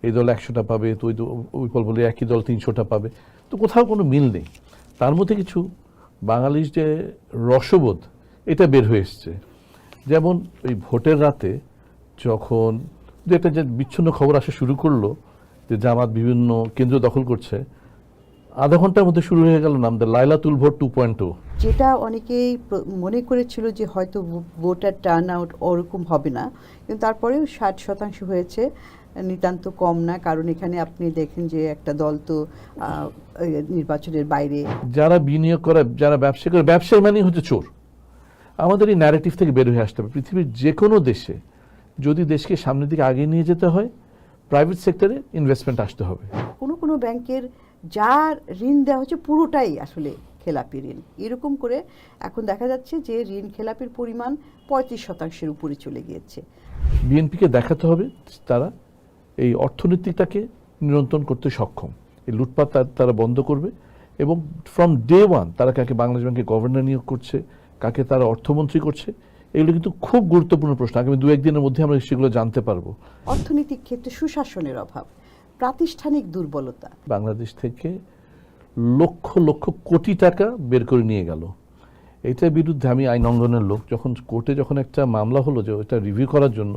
এই দল 100টা পাবে, তো ওই দল বলে একই দল 300টা পাবে, তো কোথাও কোনো মিল নেই। তার মধ্যে কিছু বাঙালির যে রসবোধ এটা বের হয়ে এসছে। যেমন ওই ভোটের রাতে যখন একটা যে বিচ্ছিন্ন খবর আসা শুরু করলো যে জামাত বিভিন্ন কেন্দ্র দখল করছে, আধা ঘন্টার মধ্যে শুরু হয়ে গেল নাম লাইলাতুল ভোট 2.0, যেটা অনেকেই মনে করেছিল যে হয়তো ভোটার টার্ন আউট ওরকম হবে না, কিন্তু তারপরেও 60% হয়েছে, নিতান্ত কম না। কারণ এখানে আপনি দেখেন যে একটা দল তো নির্বাচনের বাইরে। যারা বিনিয়োগ করে, যারা ব্যবসা করে, ব্যবসায়ী মানে হচ্ছে চোর। আমাদের এই ন্যারেটিভ থেকে বের হয়ে আসতে হবে। পৃথিবীর যে কোনো দেশে যদি দেশকে সামনের দিকে আগিয়ে নিয়ে যেতে হয়, প্রাইভেট সেক্টরে ইনভেস্টমেন্ট আসতে হবে। কোনো ব্যাংকের যার ঋণ দেওয়া হচ্ছে পুরোটাই আসলে খেলাপি ঋণ। এরকম করে এখন দেখা যাচ্ছে যে ঋণ খেলাপির পরিমাণ 35% উপরে চলে গিয়েছে। বিএনপিকে দেখাতে হবে তারা এই অর্থনীতিটাকে নিয়ন্ত্রণ করতে সক্ষম। এই লুটপাট তারা বন্ধ করবে, এবং ফ্রম ডে ওয়ান তারা কাকে বাংলাদেশ ব্যাংকে গভর্নর নিয়োগ করছে, কাকে তারা অর্থমন্ত্রী করছে, এগুলো কিন্তু খুব গুরুত্বপূর্ণ প্রশ্ন। আগামী 2-1 দিনের মধ্যে আমরা সেগুলো জানতে পারবো। অর্থনৈতিক ক্ষেত্রে সুশাসনের অভাব, প্রাতিষ্ঠানিক দুর্বলতা। বাংলাদেশ থেকে লক্ষ লক্ষ কোটি টাকা বের করে নিয়ে গেল। এটার বিরুদ্ধে আমি আইন অঙ্গনের লোক, যখন কোর্টে যখন একটা মামলা হলো যে ওটা রিভিউ করার জন্য,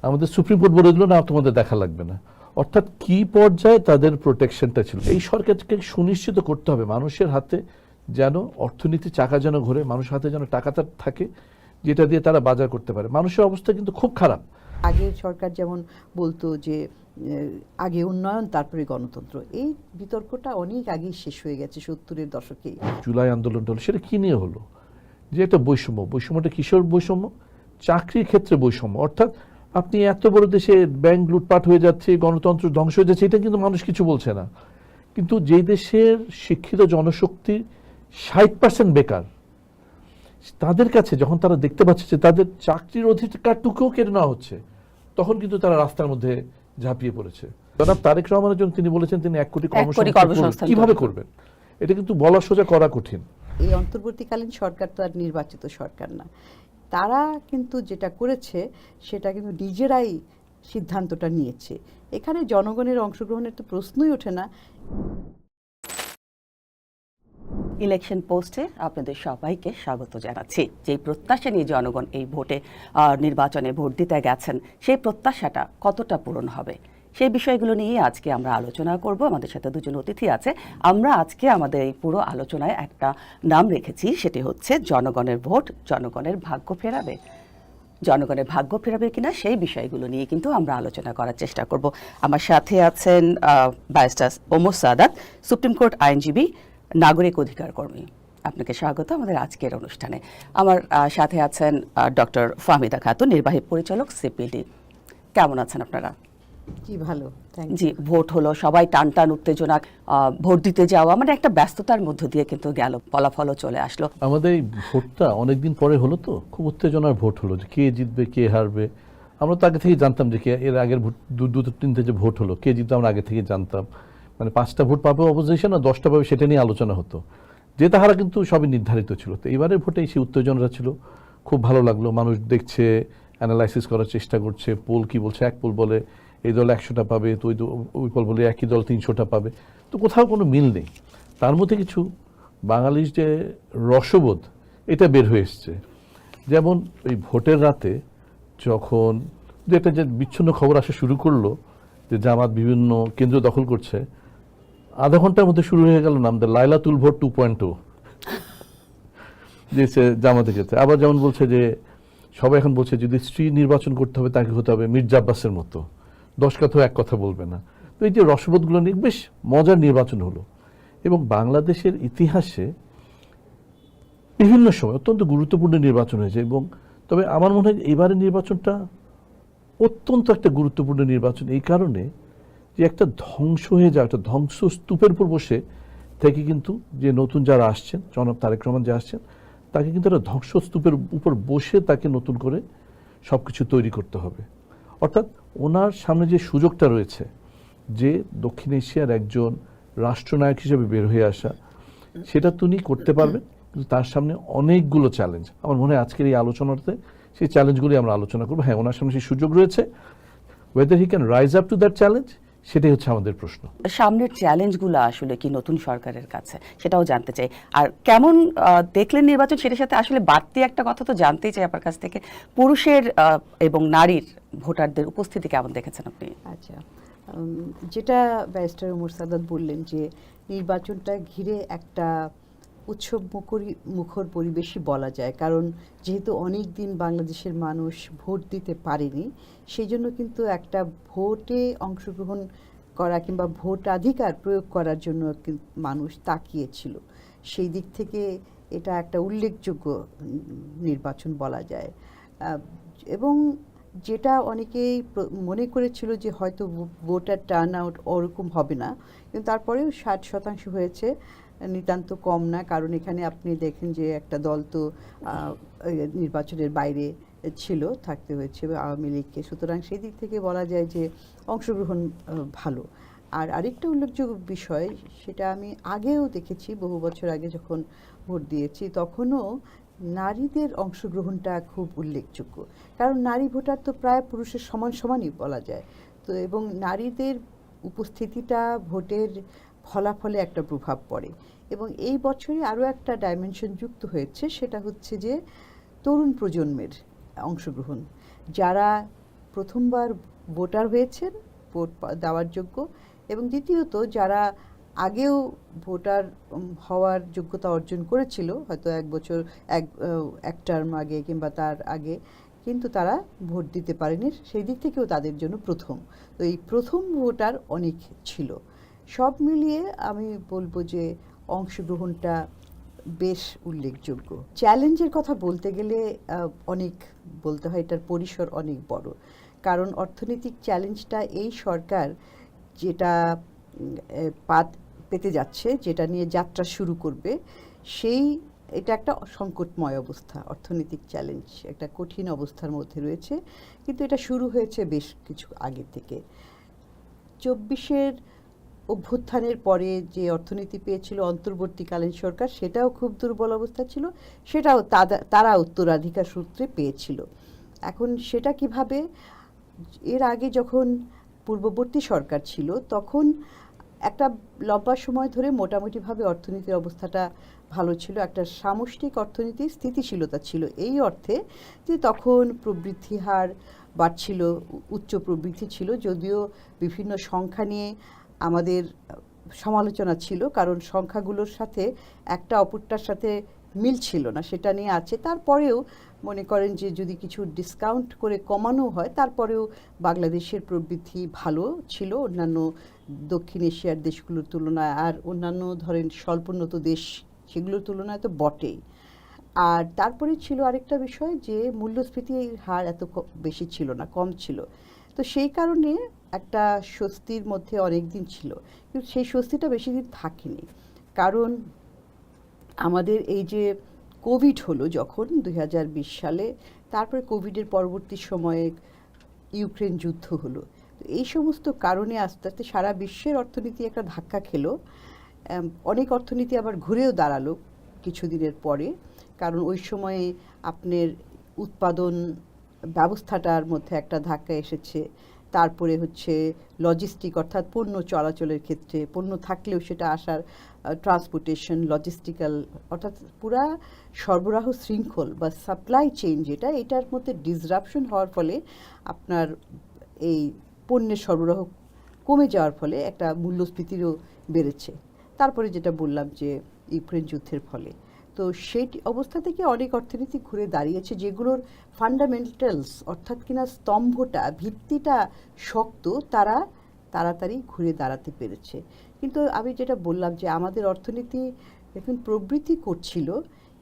আমাদের সুপ্রিম কোর্ট বলে দিল না তোমাদের দেখা লাগবে না। অর্থাৎ কি পর্যায়ে তাদের প্রোটেকশনটা ছিল। এই সরকারকে সুনিশ্চিত করতে হবে মানুষের হাতে যেন অর্থনীতি চাকা যেন ঘোরে, মানুষের হাতে যেন টাকাটা থাকে যেটা দিয়ে তারা বাজার করতে পারে। মানুষের অবস্থা কিন্তু খুব খারাপ। আগের সরকার যেমন বলতো যে আগে উন্নয়ন তারপরে গণতন্ত্র, এই বিতর্কটা অনেক আগেই শেষ হয়ে গেছে 70-এর দশকেই। জুলাই আন্দোলনটা হলো, সেটা কি নিয়ে হলো? যে একটা বৈষম্যটা কিশোর বৈষম্য, চাকরির ক্ষেত্রে বৈষম্য। অর্থাৎ আপনি এত বড় দেশে ব্যাংক লুটপাট হয়ে যাচ্ছে, গণতন্ত্র ধ্বংস হয়ে যাচ্ছে, এটা কিন্তু মানুষ কিছু বলছে না। কিন্তু যেই দেশের শিক্ষিত জনশক্তি 60% বেকার, তাদের কাছে যখন তারা দেখতে পাচ্ছে যে তাদের চাকরির অধিকারটুকুও কেড়ে নেওয়া হচ্ছে, তখন কিন্তু তারা রাস্তার মধ্যে ঝাঁপিয়ে পড়েছে। জনাব তারেক রহমানের জন্য তিনি বলেছেন তিনি 1 কোটি কর্মসংস্থান কিভাবে করবেন, এটা কিন্তু বলা সোজা করা কঠিন। এই অন্তর্বর্তীকালীন সরকার তো আর নির্বাচিত সরকার না, তারা কিন্তু যেটা করেছে সেটা কিন্তু নিজেরাই সিদ্ধান্তটা নিয়েছে। এখানে জনগণের অংশগ্রহণের তো প্রশ্নই ওঠে না। ইলেকশন পোস্টে আপনাদের সবাইকে স্বাগত জানাচ্ছি। যেই প্রত্যাশা নিয়ে জনগণ এই নির্বাচনে ভোট দিতে গেছেন, সেই প্রত্যাশাটা কতটা পূরণ হবে, সেই বিষয়গুলো নিয়ে আজকে আমরা আলোচনা করব। আমাদের সাথে দুজন অতিথি আছে। আমরা আজকে আমাদের এই পুরো আলোচনায় একটা নাম রেখেছি, সেটি হচ্ছে জনগণের ভোট জনগণের ভাগ্য ফেরাবে। জনগণের ভাগ্য ফেরাবে কিনা সেই বিষয়গুলো নিয়ে কিন্তু আমরা আলোচনা করার চেষ্টা করব। আমার সাথে আছেন barrister Omar Sadat, supreme court আইনজীবী, নাগরিক অধিকার কর্মী। আপনাকে স্বাগত আমাদের আজকের অনুষ্ঠানে। আমার সাথে আছেন ডক্টর ফাহমিদা খাতুন, নির্বাহী পরিচালক, সিপিডি। কেমন আছেন আপনারা? জি ভালো, জি। ভোট হলো, সবাই টান টান উত্তেজনা, ভোট দিতে যাওয়া মানে একটা ব্যস্ততার মধ্য দিয়ে কিন্তু গেল, ফলাফলও চলে আসলো। আমাদের এই ভোটটা অনেকদিন পরে হলো, তো খুব উত্তেজনার ভোট হলো যে কে জিতবে কে হারবে। আমরা তো আগে থেকে জানতাম যে এর আগের ভোট 2-3টে যে ভোট হলো কে জিতবে আমরা আগে থেকে জানতাম। মানে 5টা ভোট পাবে অপোজিশন আর 10টা পাবে, সেটা নিয়ে আলোচনা হতো। যে তাহারা কিন্তু সবই নির্ধারিত ছিল। তো এবারের ভোটে সেই উত্তেজনাটা ছিল, খুব ভালো লাগলো। মানুষ দেখছে, অ্যানালাইসিস করার চেষ্টা করছে, পোল কি বলছে। এক পোল বলে এই দল 100টা পাবে, তো ওই পোল বলে একই দল 300টা পাবে, তো কোথাও কোনো মিল নেই। তার মধ্যে কিছু বাঙালির যে রসবোধ এটা বের হয়ে এসছে। যেমন ওই ভোটের রাতে যখন একটা যে বিচ্ছিন্ন খবর আসা শুরু করলো যে জামাত বিভিন্ন কেন্দ্র দখল করছে, আধা ঘন্টার মধ্যে শুরু হয়ে গেল নাম লাইলাতুল ভোট 2.0, যে জামাতের ক্ষেত্রে। আবার যেমন বলছে যে সবাই এখন বলছে যদি স্ত্রী নির্বাচন করতে হবে তাকে হতে হবে মির্জা আব্বাসের মতো, 10 কথাও এক কথা বলবে না। তো এই যে রসবোধগুলো নিয়ে বেশ মজার নির্বাচন হলো। এবং বাংলাদেশের ইতিহাসে বিভিন্ন সময় অত্যন্ত গুরুত্বপূর্ণ নির্বাচন হয়েছে। এবং তবে আমার মনে হয় এবারের নির্বাচনটা অত্যন্ত একটা গুরুত্বপূর্ণ নির্বাচন এই কারণে যে একটা ধ্বংস হয়ে যাওয়া, একটা ধ্বংসস্তূপের উপর বসে থেকে কিন্তু যে নতুন যারা আসছেন, জনাব তারেক রহমান যে আসছেন, তাকে কিন্তু একটা ধ্বংসস্তূপের উপর বসে তাকে নতুন করে সব কিছু তৈরি করতে হবে। অর্থাৎ ওনার সামনে যে সুযোগটা রয়েছে যে দক্ষিণ এশিয়ার একজন রাষ্ট্রনায়ক হিসেবে বের হয়ে আসা, সেটা তিনি করতে পারবেন। কিন্তু তার সামনে অনেকগুলো চ্যালেঞ্জ। আমার মনে হয় আজকের এই আলোচনাতে সেই চ্যালেঞ্জগুলি আমরা আলোচনা করবো। হ্যাঁ, ওনার সামনে সেই সুযোগ রয়েছে, whether he can rise up to that challenge সেটাই হচ্ছে আমাদের প্রশ্ন। সামনের চ্যালেঞ্জগুলো আসলে কি নতুন সরকারের কাছে, সেটাও জানতে চাই। আর কেমন দেখলেন নির্বাচন, সেটার সাথে আসলে বাড়তি একটা কথা তো জানতেই চাই আপনার কাছ থেকে, পুরুষের এবং নারীর ভোটারদের উপস্থিতি কেমন দেখেছেন আপনি? আচ্ছা, যেটা ব্যারিস্টার ওমর সাদাত বললেন যে নির্বাচনটা ঘিরে একটা উৎসব মুখর পরিবেশই বলা যায়, কারণ যেহেতু অনেক দিন বাংলাদেশের মানুষ ভোট দিতে পারেনি, সেই জন্য কিন্তু একটা ভোটে অংশগ্রহণ করা কিংবা ভোটাধিকার প্রয়োগ করার জন্য মানুষ তাকিয়েছিল। সেই দিক থেকে এটা একটা উল্লেখযোগ্য নির্বাচন বলা যায়। এবং যেটা অনেকেই মনে করেছিল যে হয়তো ভোটার টার্ন আউট ওরকম হবে না, কিন্তু তারপরেও 60% হয়েছে, নিতান্ত কম না। কারণ এখানে আপনি দেখেন যে একটা দল তো নির্বাচনের বাইরে ছিল, থাকতে হয়েছে আওয়ামী লীগকে, সুতরাং সেই দিক থেকে বলা যায় যে অংশগ্রহণ ভালো। আর আরেকটা উল্লেখযোগ্য বিষয়, সেটা আমি আগেও দেখেছি, বহু বছর আগে যখন ভোট দিয়েছি তখনও নারীদের অংশগ্রহণটা খুব উল্লেখযোগ্য, কারণ নারী ভোটার তো প্রায় পুরুষের সমান সমানই বলা যায়। তো এবং নারীদের উপস্থিতিটা ভোটের ফলাফলে একটা প্রভাব পড়ে। এবং এই বছরে আরও একটা ডাইমেনশন যুক্ত হয়েছে, সেটা হচ্ছে যে তরুণ প্রজন্মের অংশগ্রহণ, যারা প্রথমবার ভোটার হয়েছেন, ভোট দেওয়ার যোগ্য, এবং দ্বিতীয়ত যারা আগেও ভোটার হওয়ার যোগ্যতা অর্জন করেছিল, হয়তো এক টার্ম আগে কিংবা তার আগে, কিন্তু তারা ভোট দিতে পারেনি, সেই দিক থেকেও তাদের জন্য প্রথম। তো এই প্রথম ভোটার অনেক ছিল। সব মিলিয়ে আমি বলবো যে অংশগ্রহণটা বেশ উল্লেখযোগ্য। চ্যালেঞ্জের কথা বলতে গেলে অনেক বলতে হয়, এটার পরিসর অনেক বড়, কারণ অর্থনৈতিক চ্যালেঞ্জটা এই সরকার যেটা পেতে যাচ্ছে, যেটা নিয়ে যাত্রা শুরু করবে, এটা একটা সংকটময় অবস্থা, অর্থনৈতিক চ্যালেঞ্জ একটা কঠিন অবস্থার মধ্যে রয়েছে, কিন্তু এটা শুরু হয়েছে বেশ কিছু আগে থেকে। 24-এর অভ্যুত্থানের পরে যে অর্থনীতি পেয়েছিল অন্তর্বর্তীকালীন সরকার, সেটাও খুব দুর্বল অবস্থা ছিল, সেটাও তারা উত্তরাধিকার সূত্রে পেয়েছিল। এখন সেটা কিভাবে, এর আগে যখন পূর্ববর্তী সরকার ছিল তখন একটা লম্বা সময় ধরে মোটামুটিভাবে অর্থনীতির অবস্থাটা ভালো ছিল, একটা সামষ্টিক অর্থনীতির স্থিতিশীলতা ছিল, এই অর্থে যে তখন প্রবৃদ্ধি হার বাড়ছিল, উচ্চ প্রবৃদ্ধি ছিল, যদিও বিভিন্ন সংখ্যা নিয়ে আমাদের সমালোচনা ছিল, কারণ সংখ্যাগুলোর সাথে একটা অপরটার সাথে মিল ছিল না, সেটা নিয়ে আছে। তারপরেও মনে করেন যে যদি কিছু ডিসকাউন্ট করে কমানো হয়, তারপরেও বাংলাদেশের প্রবৃদ্ধি ভালো ছিল অন্যান্য দক্ষিণ এশিয়ার দেশগুলোর তুলনায়, আর অন্যান্য ধরেন স্বল্পোন্নত দেশ সেগুলোর তুলনায় তো বটেই। আর তারপরে ছিল আরেকটা বিষয় যে মূল্যস্ফীতির হার এত বেশি ছিল না, কম ছিল। তো সেই কারণে একটা স্বস্তির মধ্যে অনেক দিন ছিল, কিন্তু সেই স্বস্তিটা বেশি দিন থাকেনি, কারণ আমাদের এই যে কোভিড হলো যখন 2020 সালে, তারপরে কোভিডের পরবর্তী সময়ে ইউক্রেন যুদ্ধ হলো, তো এই সমস্ত কারণে আস্তে আস্তে সারা বিশ্বের অর্থনীতি একটা ধাক্কা খেলো। অনেক অর্থনীতি আবার ঘুরেও দাঁড়ালো কিছুদিনের পরে, কারণ ওই সময়ে আপনার উৎপাদন ব্যবস্থাটার মধ্যে একটা ধাক্কা এসেছে। তারপরে হচ্ছে লজিস্টিক, অর্থাৎ পণ্য চলাচলের ক্ষেত্রে, পণ্য থাকলেও সেটা আসার ট্রান্সপোর্টেশন, লজিস্টিক্যাল, অর্থাৎ পুরা সরবরাহ শৃঙ্খল বা সাপ্লাই চেইন যেটা, এটার মধ্যে ডিসরাপশন হওয়ার ফলে আপনার এই পণ্যের সরবরাহ কমে যাওয়ার ফলে একটা মূল্যস্ফীতিরও বেড়েছে। তারপরে যেটা বললাম যে ইউক্রেন যুদ্ধের ফলে, তো সেই অবস্থা থেকে অনেক অর্থনীতি ঘুরে দাঁড়িয়েছে, যেগুলোর ফান্ডামেন্টালস অর্থাৎ কিনা স্তম্ভটা, ভিত্তিটা শক্ত, তারা তাড়াতাড়ি ঘুরে দাঁড়াতে পেরেছে। কিন্তু আমি যেটা বললাম যে আমাদের অর্থনীতি এখন প্রবৃদ্ধি করছিল,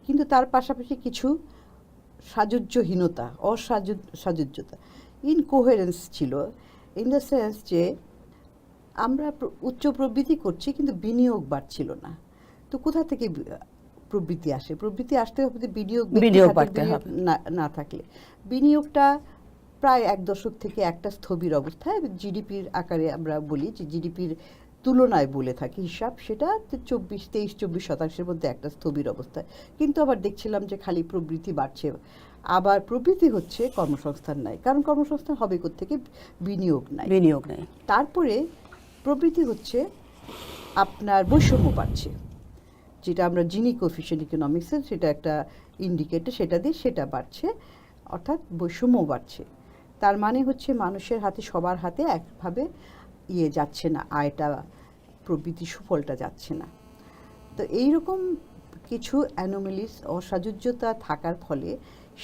কিন্তু তার পাশাপাশি কিছু সাযুজ্যহীনতা, অসাযুজ্যতা, ইনকোহেরেন্স ছিল, ইন দ্য সেন্স যে আমরা উচ্চ প্রবৃদ্ধি করছি কিন্তু বিনিয়োগ বাড়ছিল না। তো কোথা থেকে প্রবৃদ্ধি আসে? প্রবৃদ্ধি আসতে হবে বিনিয়োগ না থাকলে। বিনিয়োগটা প্রায় 1 দশক থেকে একটা স্থবির অবস্থায়, জিডিপির আকারে আমরা বলি যে জিডিপির তুলনায় বলে থাকি হিসাব, সেটা 23-24% মধ্যে একটা স্থবির অবস্থায়। কিন্তু আবার দেখছিলাম যে খালি প্রবৃদ্ধি বাড়ছে, আবার প্রবৃদ্ধি হচ্ছে, কর্মসংস্থান নাই, কারণ কর্মসংস্থান হবে কোত্থেকে? বিনিয়োগ নাই। বিনিয়োগ নেই। তারপরে প্রবৃদ্ধি হচ্ছে আপনার বৈষম্য বাড়ছে, যেটা আমরা জিনি কোএফিশিয়েন্ট ইকোনমিক্সের সেটা একটা ইন্ডিকেটর, সেটা দিয়ে সেটা বাড়ছে, অর্থাৎ বৈষম্য বাড়ছে। তার মানে হচ্ছে মানুষের হাতে, সবার হাতে একভাবে যাচ্ছে না, আয়টা, প্রবৃদ্ধি সুফলটা যাচ্ছে না। তো এইরকম কিছু অ্যানোমালিস, অসাযুজ্যতা থাকার ফলে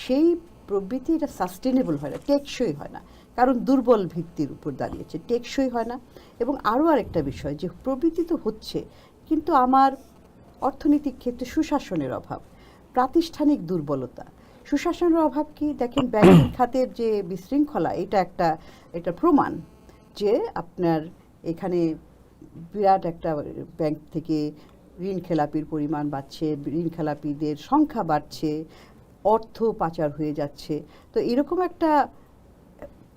সেই প্রবৃদ্ধি এটা সাস্টেনেবল হয় না, টেকসই হয় না, কারণ দুর্বল ভিত্তির উপর দাঁড়িয়েছে, টেকসই হয় না। এবং আরও আরেকটা বিষয় যে প্রবৃদ্ধি তো হচ্ছে, কিন্তু আমার অর্থনৈতিক ক্ষেত্রে সুশাসনের অভাব, প্রাতিষ্ঠানিক দুর্বলতা। সুশাসনের অভাব কি দেখেন, ব্যাংকিং খাতের যে বিশৃঙ্খলা, এটা প্রমাণ যে আপনার এখানে বিরাট একটা ব্যাংক থেকে ঋণ খেলাপির পরিমাণ বাড়ছে, ঋণ খেলাপিদের সংখ্যা বাড়ছে, অর্থ পাচার হয়ে যাচ্ছে। তো এরকম একটা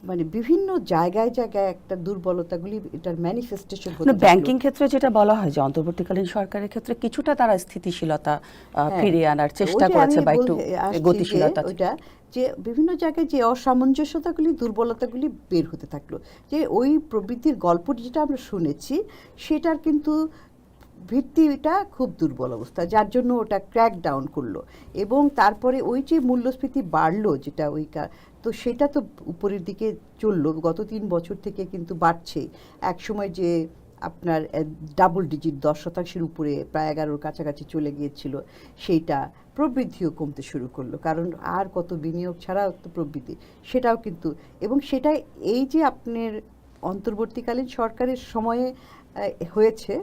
মানে বিভিন্ন জায়গায় জায়গায় একটা দুর্বলতাগুলি এটার ম্যানিফেস্টেশন হতে থাকলো। ব্যাংকিং ক্ষেত্রে যেটা বলা হয় যে অন্তর্বর্তীকালীন সরকারের ক্ষেত্রে কিছুটা তারা স্থিতিশীলতা ফিরিয়ে আনার চেষ্টা করেছে বা একটু গতিশীলতা, ওইটা যে বিভিন্ন জায়গায় যে অসামঞ্জস্যতাগুলি, দুর্বলতাগুলি বের হতে থাকলো, যে ওই প্রবৃদ্ধির গল্প যেটা আমরা শুনেছি সেটার কিন্তু ভিত্তিটা খুব দুর্বল অবস্থা, যার জন্য ওটা ক্র্যাক ডাউন করলো। এবং তারপরে ওই যে মূল্যস্ফীতি বাড়লো, যেটা তো সেটা তো উপরের দিকে চললো, গত 3 বছর থেকে কিন্তু বাড়ছেই। এক সময় যে আপনার ডাবল ডিজিট 10% উপরে, প্রায় 11-র কাছাকাছি চলে গিয়েছিল, সেইটা প্রবৃদ্ধিও কমতে শুরু করলো, কারণ আর কত বিনিয়োগ ছাড়াও তো প্রবৃদ্ধি, সেটাও কিন্তু। এবং সেটাই এই যে আপনার অন্তর্বর্তীকালীন সরকারের সময়ে হয়েছে,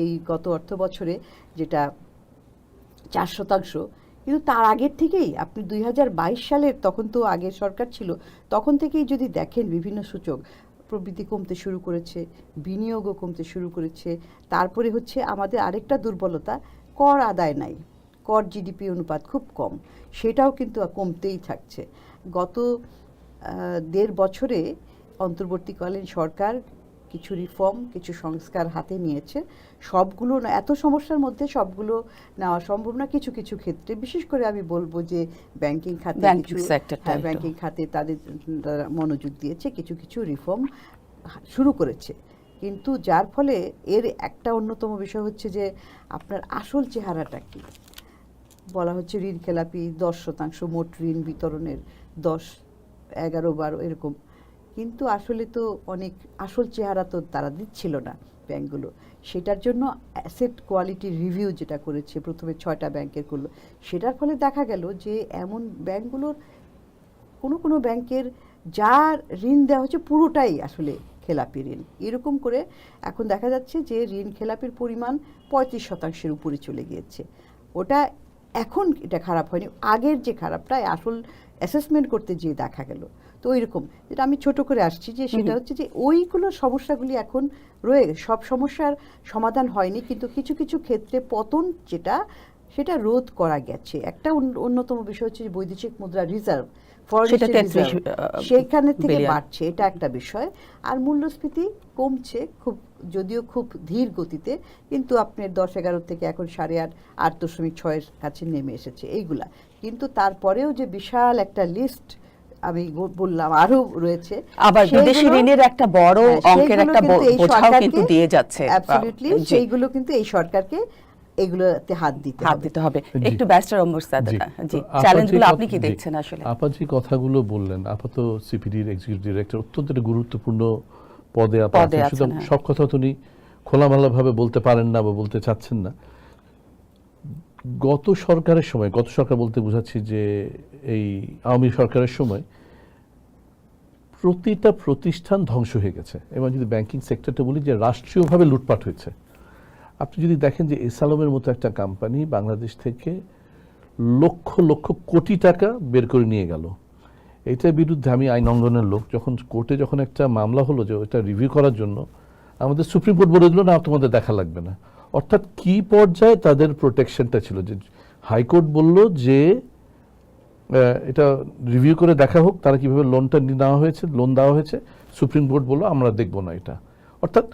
এই গত অর্থ বছরে যেটা 4%, কিন্তু তার আগের থেকেই আপনি 2022 সালের, তখন তো আগের সরকার ছিল, তখন থেকেই যদি দেখেন বিভিন্ন সূচক প্রবৃদ্ধি কমতে শুরু করেছে, বিনিয়োগও কমতে শুরু করেছে। তারপরে হচ্ছে আমাদের আরেকটা দুর্বলতা, কর আদায় নাই, কর জিডিপি অনুপাত খুব কম, সেটাও কিন্তু কমতেই থাকছে। গত 1.5 বছরে অন্তর্বর্তীকালীন সরকার কিছু রিফর্ম, কিছু সংস্কার হাতে নিয়েছে। সবগুলো না, এত সমস্যার মধ্যে সবগুলো নেওয়া সম্ভব না। কিছু কিছু ক্ষেত্রে, বিশেষ করে আমি বলবো যে ব্যাংকিং খাতে, ব্যাংকিং খাতে তারা মনোযোগ দিয়েছে, কিছু কিছু রিফর্ম শুরু করেছে। কিন্তু যার ফলে এর একটা অন্যতম বিষয় হচ্ছে যে আপনার আসল চেহারাটা কি, বলা হচ্ছে ঋণ খেলাপি 10%, মোট ঋণ বিতরণের 10, 11, 12 এরকম, কিন্তু আসলে তো অনেক আসল চেহারা তো তারা দিচ্ছিল না ব্যাংকগুলো। সেটার জন্য অ্যাসেট কোয়ালিটি রিভিউ যেটা করেছে, প্রথমে 6টা ব্যাংকের করলো, সেটার ফলে দেখা গেল যে এমন ব্যাংকগুলোর কোনো ব্যাংকের যা ঋণ দেওয়া হচ্ছে পুরোটাই আসলে খেলাপি ঋণ। এরকম করে এখন দেখা যাচ্ছে যে ঋণ খেলাপির পরিমাণ 35% উপরে চলে গিয়েছে। ওটা এখন এটা খারাপ হয়নি, আগের যে খারাপটা আসল অ্যাসেসমেন্ট করতে গিয়ে দেখা গেল। তো ওইরকম যেটা আমি ছোট করে আসছি, যে সেটা হচ্ছে যে ওইগুলো সমস্যাগুলি এখন রয়ে গেছে, সব সমস্যার সমাধান হয়নি, কিন্তু কিছু কিছু ক্ষেত্রে পতন সেটা রোধ করা গেছে। একটা অন্যতম বিষয় হচ্ছে যে বৈদেশিক মুদ্রা রিজার্ভ, সেখানে থেকে বাড়ছে, এটা একটা বিষয়। আর মূল্যস্ফীতি কমছে, যদিও খুব ধীর গতিতে, কিন্তু আপনার 10-11 থেকে এখন 8.5, 8.6-এর কাছে নেমে এসেছে এইগুলা। কিন্তু তারপরেও যে বিশাল একটা লিস্ট আমি বললাম আরো রয়েছে, আবার বিদেশি ঋণের একটা বড় অঙ্কের একটা বোঝাও কিন্তু দিয়ে যাচ্ছে। অ্যাবসলিউটলি, সেইগুলো কিন্তু এই সরকারকে এগুলোতে হাত দিতে হবে। একটু ব্যারিস্টার ওমর সাদেক, জি, চ্যালেঞ্জগুলো আপনি কি দেখছেন? আসলে আপা যে কথাগুলো বললেন, আপাতত সিপিডির এক্সিকিউটিভ ডিরেক্টর, অত্যন্ত গুরুত্বপূর্ণ পদে আপা আছেন। সব কথা তো উনি খোলামেলাভাবে বলতে পারেন না বা বলতে চাচ্ছেন না। গত সরকার বলতে বোঝাচ্ছি যে এই আওয়ামী সরকারের সময় প্রতিটা প্রতিষ্ঠান ধ্বংস হয়ে গেছে। এবং যদি ব্যাংকিং সেক্টরটা বলি, যে রাষ্ট্রীয়ভাবে লুটপাট হয়েছে। আপনি যদি দেখেন যে এসালমের মতো একটা কোম্পানি বাংলাদেশ থেকে লক্ষ লক্ষ কোটি টাকা বের করে নিয়ে গেল, এটার বিরুদ্ধে আমি আইন অঙ্গনের লোক, যখন কোর্টে যখন একটা মামলা হলো যে ওটা রিভিউ করার জন্য, আমাদের সুপ্রিম কোর্ট বলে দিল না, তোমাদের দেখা লাগবে না। অর্থাৎ কি পর্যায়ে তাদের প্রোটেকশনটা ছিল, যে হাইকোর্ট বলল যে এটা রিভিউ করে দেখা হোক তারা কিভাবে লোনটা লোন দেওয়া হয়েছে, সুপ্রিম কোর্ট বলল আমরা দেখব না এটা। অর্থাৎ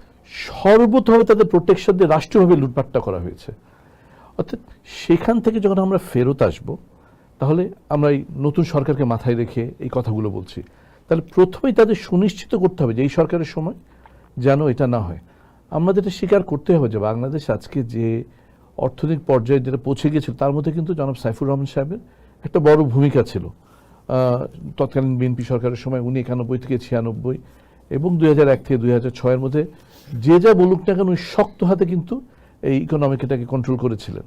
সর্বতভাবে তাদের প্রোটেকশন দিয়ে রাষ্ট্রীয়ভাবে লুটপাটটা করা হয়েছে। অর্থাৎ সেখান থেকে যখন আমরা ফেরত আসব, তাহলে আমরা এই নতুন সরকারকে মাথায় রেখে এই কথাগুলো বলছি, তাহলে প্রথমেই তাদের সুনিশ্চিত করতে হবে যে এই সরকারের সময় যেন এটা না হয়। আমাদের এটা স্বীকার করতে হবে যে বাংলাদেশ আজকে যে অর্থনৈতিক পর্যায়ে যেটা পৌঁছে গিয়েছিল তার মধ্যে কিন্তু জনাব সাইফুর রহমান সাহেবের একটা বড় ভূমিকা ছিল। তৎকালীন বিএনপি সরকারের সময় 1991 থেকে 96 এবং 2001 থেকে 2006-এর মধ্যে যে যা বলুক না কেন শক্ত হাতে কিন্তু এই ইকোনমিকটাকে কন্ট্রোল করেছিলেন।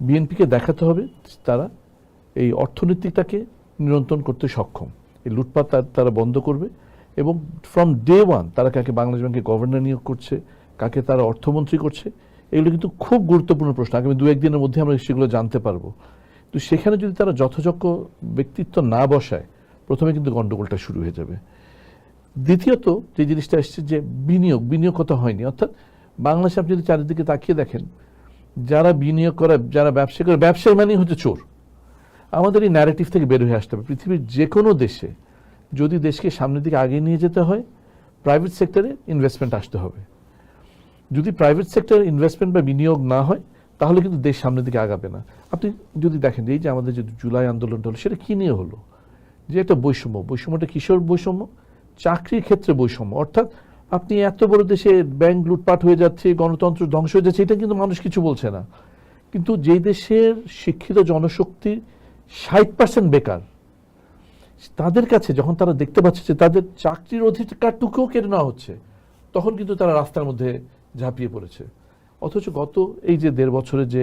বিএনপিকে দেখাতে হবে তারা এই অর্থনীতিটাকে নিয়ন্ত্রণ করতে সক্ষম, এই লুটপাট তারা বন্ধ করবে এবং ফ্রম ডে ওয়ান তারা কাকে বাংলাদেশ ব্যাংকে গভর্নর নিয়োগ করছে, কাকে তারা অর্থমন্ত্রী করছে, এগুলো কিন্তু খুব গুরুত্বপূর্ণ প্রশ্ন। আগামী 2-1 দিনের মধ্যে আমরা সেগুলো জানতে পারবো। তো সেখানে যদি তারা যথাযোগ্য ব্যক্তিত্ব না বসায় প্রথমে কিন্তু গন্ডগোলটা শুরু হয়ে যাবে। দ্বিতীয়ত যে জিনিসটা এসছে যে বিনিয়োগ কথা হয়নি, অর্থাৎ বাংলাদেশে আপনি যদি চারিদিকে তাকিয়ে দেখেন যারা বিনিয়োগ করে, যারা ব্যবসা করে, ব্যবসায়ী মানেই হচ্ছে চোর। আমাদের এই ন্যারেটিভ থেকে বের হয়ে আসতে হবে। পৃথিবীর যে কোনো দেশে যদি দেশকে সামনের দিকে আগিয়ে নিয়ে যেতে হয় প্রাইভেট সেক্টরে ইনভেস্টমেন্ট আসতে হবে। যদি প্রাইভেট সেক্টরে ইনভেস্টমেন্ট বা বিনিয়োগ না হয় তাহলে কিন্তু দেশ সামনের দিকে আগাবে না। আপনি যদি দেখেন এই যে আমাদের যে জুলাই আন্দোলনটা হলো সেটা কী নিয়ে হলো? যে একটা বৈষম্যটা কিশোর বৈষম্য, চাকরির ক্ষেত্রে বৈষম্য। অর্থাৎ আপনি এত বড় দেশে ব্যাংক লুটপাট হয়ে যাচ্ছে, গণতন্ত্র ধ্বংস হয়ে যাচ্ছে, এটা কিন্তু মানুষ কিছু বলছে না। কিন্তু যেই দেশের শিক্ষিত জনশক্তি 60% বেকার, তাদের কাছে যখন তারা দেখতে পাচ্ছে যে তাদের চাকরির অধিকারটুকুও কেড়ে নেওয়া হচ্ছে, তখন কিন্তু তারা রাস্তার মধ্যে ঝাঁপিয়ে পড়েছে। অথচ গত এই যে 1.5 বছরে যে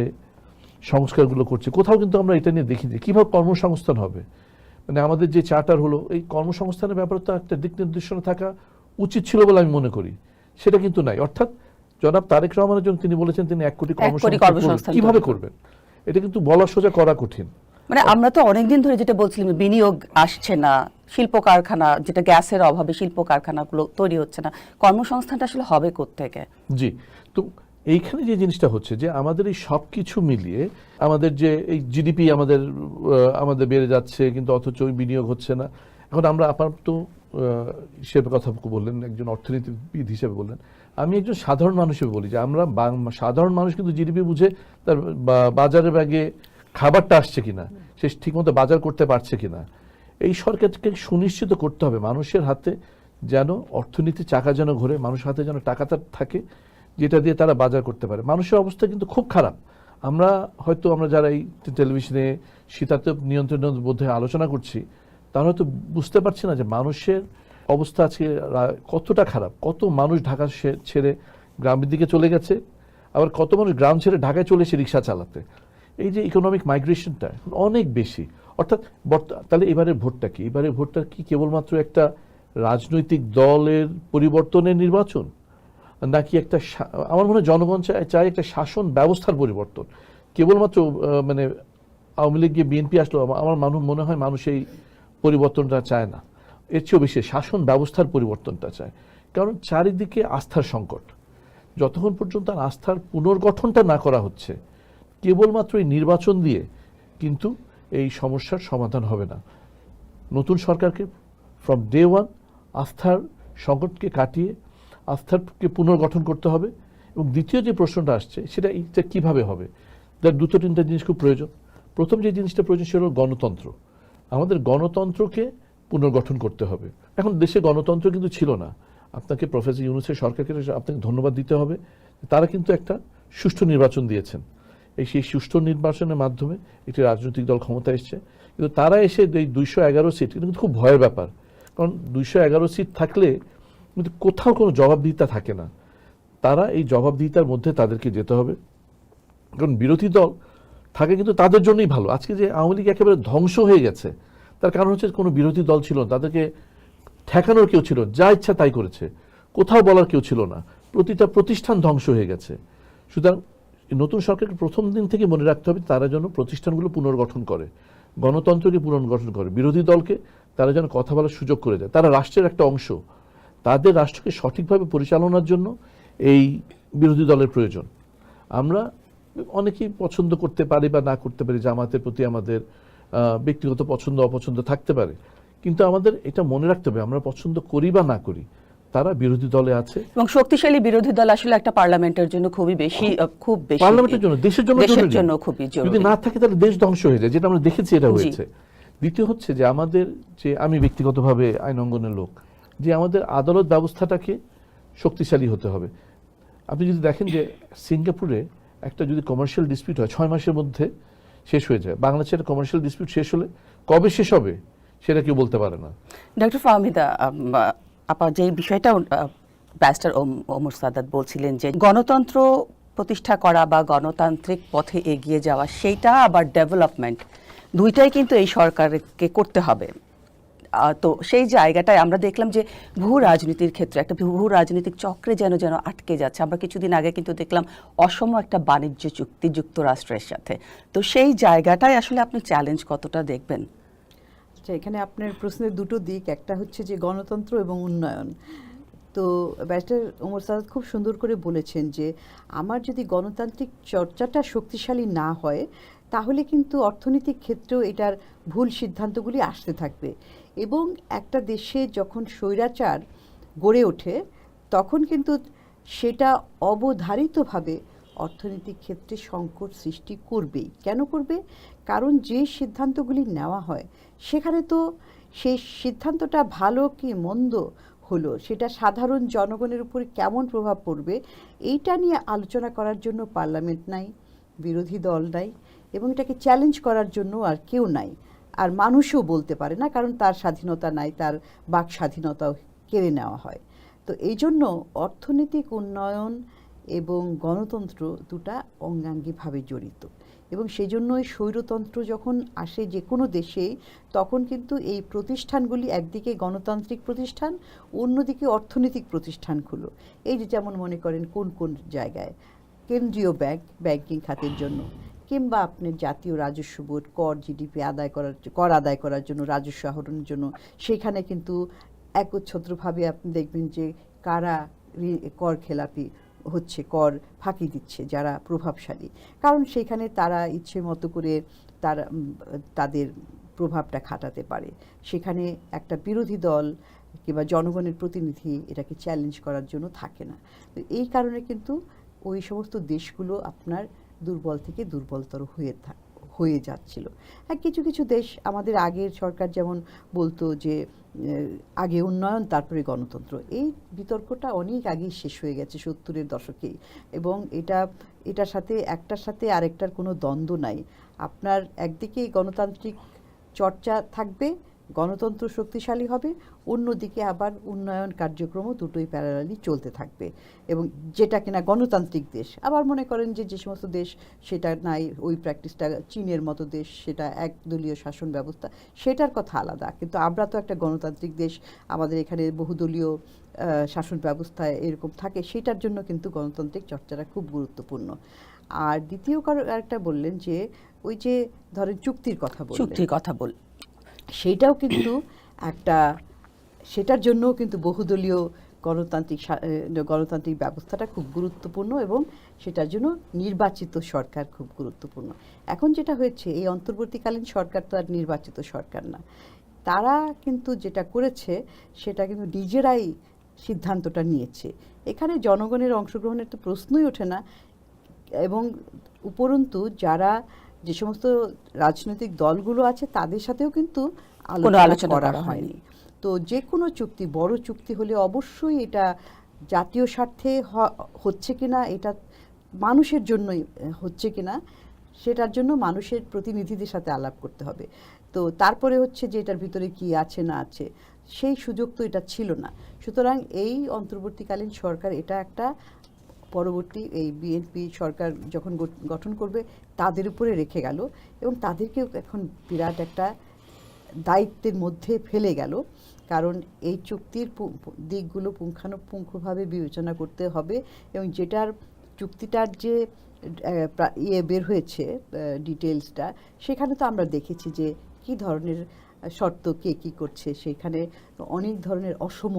সংস্কারগুলো করছে কোথাও কিন্তু আমরা এটা নিয়ে দেখি যে কীভাবে কর্মসংস্থান হবে। মানে আমাদের যে চার্টার হলো, এই কর্মসংস্থানের ব্যাপারে তো একটা দিক নির্দেশনা থাকা উচিত ছিল বলে আমি মনে করি, সেটা কিন্তু নাই। অর্থাৎ জনাব তারেক রহমানের জন্য তিনি বলেছেন তিনি 1 কোটি কর্মসংস্থান কিভাবে করবেন, এটা কিন্তু বলা সোজা করা কঠিন। মানে আমরা তো অনেকদিন ধরে যেটা বলছিলাম বিনিয়োগ আসছে না, শিল্প কারখানা, যেটা গ্যাসের অভাবে শিল্প কারখানাগুলো তৈরি হচ্ছে না, কর্মসংস্থানটা আসলে হবে কোত্থেকে? জি, তো এইখানে যে জিনিসটা হচ্ছে যে আমাদের এই সব কিছু মিলিয়ে আমাদের যে এই জিডিপি আমাদের বেড়ে যাচ্ছে কিন্তু অথচ ওই বিনিয়োগ হচ্ছে না। এখন আমরা আপাতত হিসেবে কথা বললেন, একজন অর্থনীতিবিদ হিসেবে বললেন, আমি একজন সাধারণ মানুষ হিসেবে বলি যে আমরা সাধারণ মানুষ কিন্তু জিডিপি বুঝে তার বাজারের ব্যাগে খাবারটা আসছে কিনা, সে ঠিকমতো বাজার করতে পারছে কিনা, এই সরকারকে সুনিশ্চিত করতে হবে মানুষের হাতে যেন অর্থনীতি চাকা যেন ঘোরে, মানুষের হাতে যেন টাকাটা থাকে যেটা দিয়ে তারা বাজার করতে পারে। মানুষের অবস্থা কিন্তু খুব খারাপ। আমরা যারা এই টেলিভিশনে শীতাতপ নিয়ন্ত্রণের মধ্যে আলোচনা করছি তারা হয়তো বুঝতে পারছি না যে মানুষের অবস্থা আজকে কতটা খারাপ। কত মানুষ ঢাকা ছেড়ে গ্রামের দিকে চলে গেছে, আবার কত মানুষ গ্রাম ছেড়ে ঢাকায় চলে এসে রিক্সা চালাতে। এই যে ইকোনমিক মাইগ্রেশনটা অনেক বেশি। অর্থাৎ তাহলে এবারের ভোটটা কি? এবারের ভোটটা কি কেবলমাত্র একটা রাজনৈতিক দলের পরিবর্তনের নির্বাচন, নাকি একটা আমার মনে হয় জনগণ চায় একটা শাসন ব্যবস্থার পরিবর্তন? কেবলমাত্র মানে আওয়ামী লীগ গিয়ে বিএনপি আসলো, আমার মনে হয় মানুষ এই পরিবর্তনটা চায় না। এর চেয়েও বেশি শাসন ব্যবস্থার পরিবর্তনটা চায়। কারণ চারিদিকে আস্থার সংকট, যতক্ষণ পর্যন্ত আস্থার পুনর্গঠনটা না করা হচ্ছে কেবলমাত্র এই নির্বাচন দিয়ে কিন্তু এই সমস্যার সমাধান হবে না। নতুন সরকারকে ফ্রম ডে ওয়ান আস্থার সংকটকে কাটিয়ে আস্থাকে পুনর্গঠন করতে হবে। এবং দ্বিতীয় যে প্রশ্নটা আসছে সেটা কীভাবে হবে, তার 2-3টা জিনিস খুব প্রয়োজন। প্রথম যে জিনিসটা প্রয়োজন সেটা হলো গণতন্ত্র। আমাদের গণতন্ত্রকে পুনর্গঠন করতে হবে। এখন দেশে গণতন্ত্র কিন্তু ছিল না। আপনাকে প্রফেসর ইউনূসের সরকারকে আপনাকে ধন্যবাদ দিতে হবে, তারা কিন্তু একটা সুষ্ঠু নির্বাচন দিয়েছেন। সেই সুষ্ঠু নির্বাচনের মাধ্যমে একটি রাজনৈতিক দল ক্ষমতায় এসছে, কিন্তু তারা এসে এই 211 সিট কিন্তু খুব ভয়ের ব্যাপার। কারণ 211 সিট থাকলে কিন্তু কোথাও কোনো জবাবদিহিতা থাকে না। তারা এই জবাবদিহিতার মধ্যে তাদেরকে যেতে হবে। কারণ বিরোধী দল থাকে কিন্তু তাদের জন্যই ভালো। আজকে যে আওয়ামী লীগ একেবারে ধ্বংস হয়ে গেছে তার কারণ হচ্ছে কোনো বিরোধী দল ছিল না, তাদেরকে ঠেকানোর কেউ ছিল, যা ইচ্ছা তাই করেছে, কোথাও বলার কেউ ছিল না, প্রতিটা প্রতিষ্ঠান ধ্বংস হয়ে গেছে। সুতরাং নতুন সরকারকে প্রথম দিন থেকে মনে রাখতে হবে তারা যেন প্রতিষ্ঠানগুলো পুনর্গঠন করে, গণতন্ত্রকে পুনর্গঠন করে, বিরোধী দলকে তারা যেন কথা বলার সুযোগ করে দেয়। তারা রাষ্ট্রের একটা অংশ, তাদের রাষ্ট্রকে সঠিকভাবে পরিচালনার জন্য এই বিরোধী দলের প্রয়োজন। আমরা অনেকেই পছন্দ করতে পারি বা না করতে পারি, জামাতের প্রতি আমাদের ব্যক্তিগত পছন্দ অপছন্দ থাকতে পারে, কিন্তু আমাদের এটা মনে রাখতে হবে আমরা পছন্দ করি বা না করি তারা বিরোধী দলে আছে। এবং শক্তিশালী বিরোধী দল আসলে একটা পার্লামেন্টের জন্য খুব বেশি পার্লামেন্টের জন্য দেশের জন্য খুবই জরুরি। যদি না থাকে তাহলে দেশ ধ্বংস হয়ে যায়, যেটা আমরা দেখেছি এটা হয়েছে। দ্বিতীয় হচ্ছে যে আমাদের যে আমি ব্যক্তিগতভাবে আইন অঙ্গনের লোক, যে আমাদের আদালত ব্যবস্থাটাকে শক্তিশালী হতে হবে। আপনি যদি দেখেন যে সিঙ্গাপুরে একটা যদি কমার্শিয়াল ডিসপিউট হয় 6 মাসের মধ্যে শেষ হয়ে যায়, বাংলাদেশের কমার্শিয়াল ডিসপিউট শেষ হলে কবে শেষ হবে সেটা কেউ বলতে পারে না। ডক্টর ফাহমিদা, আপা যে বিষয়টা ব্যারিস্টার ওমর সাদাত বলছিলেন যে গণতন্ত্র প্রতিষ্ঠা করা বা গণতান্ত্রিক পথে এগিয়ে যাওয়া, সেইটা আবার ডেভেলপমেন্ট, দুইটাই কিন্তু এই সরকারকে করতে হবে। তো সেই জায়গাটায় আমরা দেখলাম যে ভূ রাজনীতির ক্ষেত্রে একটা ভূ রাজনৈতিক চক্রে যেন যেন আটকে যাচ্ছে। আমরা কিছুদিন আগে কিন্তু দেখলাম অসম একটা বাণিজ্য চুক্তি যুক্তরাষ্ট্রের সাথে। তো সেই জায়গাটায় আসলে আপনি চ্যালেঞ্জ কতটা দেখবেন? আচ্ছা, এখানে আপনার প্রশ্নের দুটো দিক, একটা হচ্ছে যে গণতন্ত্র এবং উন্নয়ন। তো ব্যারিস্টার ওমর সাদাত খুব সুন্দর করে বলেছেন যে আমার যদি গণতান্ত্রিক চর্চাটা শক্তিশালী না হয় তাহলে কিন্তু অর্থনৈতিক ক্ষেত্রেও এটার ভুল সিদ্ধান্তগুলি আসতে থাকবে, এবং একটা দেশে যখন স্বৈরাচার গড়ে ওঠে তখন কিন্তু সেটা অবধারিতভাবে অর্থনৈতিক ক্ষেত্রে সংকট সৃষ্টি করবেই। কেন করবে? কারণ যে সিদ্ধান্তগুলি নেওয়া হয় সেখানে তো সেই সিদ্ধান্তটা ভালো কি মন্দ হলো, সেটা সাধারণ জনগণের উপর কেমন প্রভাব পড়বে, এইটা নিয়ে আলোচনা করার জন্য পার্লামেন্ট নাই, বিরোধী দল নাই, এবং এটাকে চ্যালেঞ্জ করার জন্য আর কেউ নাই। আর মানুষও বলতে পারে না, কারণ তার স্বাধীনতা নাই, তার বাক স্বাধীনতাও কেড়ে নেওয়া হয়। তো এই জন্য অর্থনৈতিক উন্নয়ন এবং গণতন্ত্র দুটা অঙ্গাঙ্গিভাবে জড়িত, এবং সেই জন্যই স্বৈরতন্ত্র যখন আসে যে কোনো দেশে তখন কিন্তু এই প্রতিষ্ঠানগুলি একদিকে গণতান্ত্রিক প্রতিষ্ঠান, অন্যদিকে অর্থনৈতিক প্রতিষ্ঠানগুলো, এই যে যেমন মনে করেন কোন কোন জায়গায় কেন্দ্রীয় ব্যাংক ব্যাংকিং খাতের জন্য, কিংবা আপনার জাতীয় রাজস্ব বোর্ড জিডিপি কর আদায় করার জন্য, রাজস্ব আহরণের জন্য, সেখানে কিন্তু একচ্ছত্রভাবে আপনি দেখবেন যে কারা কর খেলাপি হচ্ছে, কর ফাঁকি দিচ্ছে যারা প্রভাবশালী, কারণ সেখানে তারা ইচ্ছে মতো করে তাদের প্রভাবটা খাটাতে পারে। সেখানে একটা বিরোধী দল কিংবা জনগণের প্রতিনিধি এটাকে চ্যালেঞ্জ করার জন্য থাকে না। তো এই কারণে কিন্তু ওই সমস্ত দেশগুলো আপনার দুর্বল থেকে দুর্বলতর হয়ে যাচ্ছিল। হ্যাঁ, কিছু কিছু দেশ, আমাদের আগের সরকার যেমন বলতো যে আগে উন্নয়ন তারপরে গণতন্ত্র, এই বিতর্কটা অনেক আগেই শেষ হয়ে গেছে 70-এর দশকেই, এবং এটার সাথে একটার সাথে আরেকটার কোনো দ্বন্দ্ব নাই। আপনার একদিকে গণতান্ত্রিক চর্চা থাকবে, গণতন্ত্র শক্তিশালী হবে, অন্যদিকে আবার উন্নয়ন কার্যক্রমও দুটোই প্যারালালি চলতে থাকবে, এবং যেটা কিনা গণতান্ত্রিক দেশ। আবার মনে করেন যে যে সমস্ত দেশ সেটা নাই, ওই প্র্যাকটিসটা চীনের মতো দেশ, সেটা একদলীয় শাসন ব্যবস্থা, সেটার কথা আলাদা। কিন্তু আমরা তো একটা গণতান্ত্রিক দেশ, আমাদের এখানে বহুদলীয় শাসন ব্যবস্থা এরকম থাকে, সেটার জন্য কিন্তু গণতান্ত্রিক চর্চাটা খুব গুরুত্বপূর্ণ। আর দ্বিতীয় আরেকটা বললেন যে ওই যে ধরেন চুক্তির কথা বললেন, সেইটাও কিন্তু সেটার জন্যও কিন্তু বহুদলীয় গণতান্ত্রিক ব্যবস্থাটা খুব গুরুত্বপূর্ণ, এবং সেটার জন্য নির্বাচিত সরকার খুব গুরুত্বপূর্ণ। এখন যেটা হয়েছে, এই অন্তর্বর্তীকালীন সরকার তো আর নির্বাচিত সরকার না, তারা কিন্তু যেটা করেছে সেটা কিন্তু নিজেরাই সিদ্ধান্তটা নিয়েছে। এখানে জনগণের অংশগ্রহণের তো প্রশ্নই ওঠে না, এবং উপরন্তু যে সমস্ত রাজনৈতিক দলগুলো আছে তাদের সাথেও কিন্তু আলোচনা করা হয়নি। তো যে কোনো চুক্তি, বড় চুক্তি হলে অবশ্যই এটা জাতীয় স্বার্থে হচ্ছে কিনা, এটা মানুষের জন্যই হচ্ছে কিনা, সেটার জন্য মানুষের প্রতিনিধিদের সাথে আলাপ করতে হবে। তো তারপরে হচ্ছে যে এটার ভিতরে কি আছে না আছে, সেই সুযোগ তো এটা ছিল না। সুতরাং এই অন্তর্বর্তীকালীন সরকার এটা একটা পরবর্তী এই বিএনপি সরকার যখন গঠন করবে তাদের উপরে রেখে গেল, এবং তাদেরকেও এখন বিরাট একটা দায়িত্বের মধ্যে ফেলে গেল, কারণ এই চুক্তির দিকগুলো পুঙ্খানুপুঙ্খভাবে বিবেচনা করতে হবে, এবং চুক্তিটার যে বের হয়েছে ডিটেলসটা, সেখানে তো আমরা দেখেছি যে কি ধরনের শর্ত কে কি করছে, সেখানে অনেক ধরনের অসম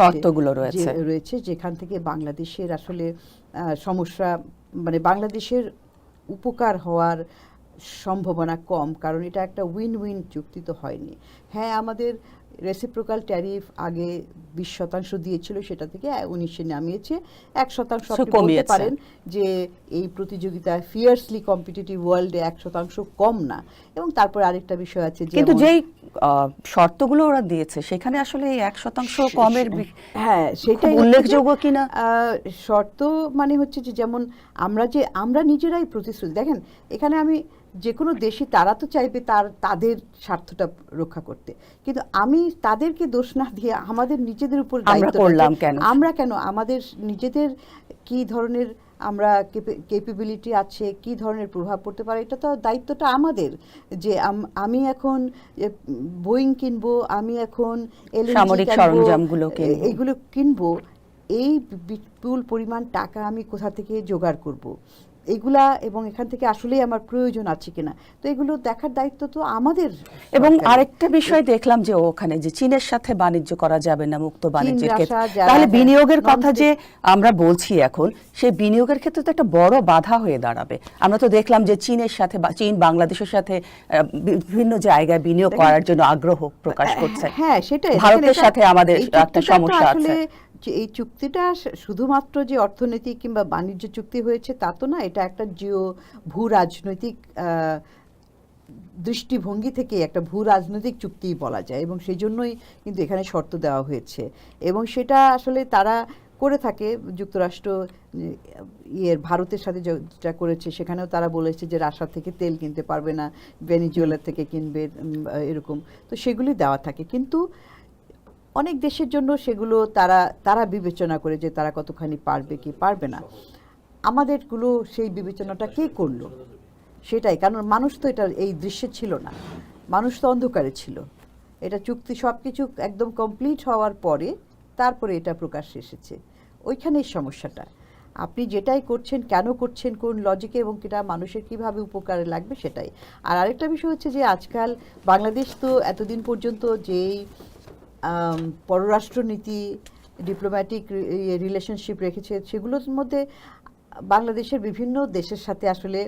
শর্তগুলো রয়েছে, যেখান থেকে বাংলাদেশের আসলে সমস্যা, মানে বাংলাদেশের উপকার হওয়ার সম্ভাবনা কম, কারণ এটা একটা উইন উইন চুক্তি তো হয়নি। হ্যাঁ, আমাদের রেসিপ্রোকাল ট্যারিফ আগে 20% দিয়েছিল, সেটা থেকে 19-এ নামিয়েছে, 1% আপনি বলতে পারেন যে এই প্রতিযোগিতায় ফিয়ার্সলি কম্পিটিটিভ ওয়ার্ল্ডে 1% কম না। এবং তারপর আরেকটা বিষয় আছে যে কিন্তু যেই শর্তগুলো ওরা দিয়েছে সেখানে আসলে এই 1% কমের হ্যাঁ সেটাই উল্লেখযোগ্য কিনা? শর্ত মানে হচ্ছে যে যেমন আমরা নিজেরাই প্রতিশ্রুতি দেখেন এখানে আমি যে কোনো দেশই তারা তো চাইবে তাদের স্বার্থটা রক্ষা করতে, কিন্তু আমি তাদেরকে দোষ না দিয়ে আমাদের নিজেদের উপর আমরা কেন আমাদের নিজেদের কি ধরনের আমরা ক্যাপাবিলিটি আছে, কি ধরনের প্রভাব পড়তে পারে, এটা তো দায়িত্বটা আমাদের। যে আমি এখন বোয়িং কিনবো, আমি এখন সামরিক সরঞ্জামগুলো এইগুলো কিনবো, এই বিপুল পরিমাণ টাকা আমি কোথা থেকে জোগাড় করব এগুলা, এবং এখান থেকে আসলেই আমার প্রয়োজন আছে কিনা, তো এগুলো দেখার দায়িত্ব তো আমাদের। এবং আরেকটা বিষয় দেখলাম যে ওখানে যে চীনের সাথে বাণিজ্য করা যাবে না, মুক্ত বাণিজ্যের ক্ষেত্রে, তাহলে বিনিয়োগের কথা যে আমরা বলছি এখন, সেই বিনিয়োগের ক্ষেত্রে তো একটা বড় বাধা হয়ে দাঁড়াবে। আমরা তো দেখলাম যে চীনের সাথে চীন বাংলাদেশের সাথে বিভিন্ন জায়গায় বিনিয়োগ করার জন্য আগ্রহ প্রকাশ করছে। হ্যাঁ সেটাই, ভারতের সাথে আমাদের একটা সমস্যা আছে। যে এই চুক্তিটা শুধুমাত্র যে অর্থনৈতিক কিংবা বাণিজ্য চুক্তি হয়েছে তা তো না, এটা একটা ভূ রাজনৈতিক দৃষ্টিভঙ্গি থেকে একটা ভূ রাজনৈতিক চুক্তি বলা যায়, এবং সেই জন্যই কিন্তু এখানে শর্ত দেওয়া হয়েছে। এবং সেটা আসলে তারা করে থাকে, যুক্তরাষ্ট্র ভারতের সাথে যেটা করেছে সেখানেও তারা বলেছে যে রাশিয়া থেকে তেল কিনতে পারবে না, ভেনিজুয়েলা থেকে কিনবে, এরকম। তো সেগুলি দেওয়া থাকে, কিন্তু অনেক দেশের জন্য সেগুলো তারা বিবেচনা করে যে তারা কতখানি পারবে কি পারবে না। আমাদেরগুলো সেই বিবেচনাটা কে করলো সেটাই, কারণ মানুষ তো এটা এই দৃশ্যে ছিল না, মানুষ তো অন্ধকারে ছিল। এটা চুক্তি সব কিছু একদম কমপ্লিট হওয়ার পরে তারপরে এটা প্রকাশ্যে এসেছে, ওইখানেই সমস্যাটা। আপনি যেটাই করছেন কেন করছেন, কোন লজিকে, এবং এটা মানুষের কিভাবে উপকারে লাগবে সেটাই। আর আরেকটা বিষয় হচ্ছে যে আজকাল বাংলাদেশ তো এতদিন পর্যন্ত যেই পররাষ্ট্রনীতি, ডিপ্লোম্যাটিক রিলেশনশিপ রেখেছে, সেগুলোর মধ্যে বাংলাদেশের বিভিন্ন দেশের সাথে আসলে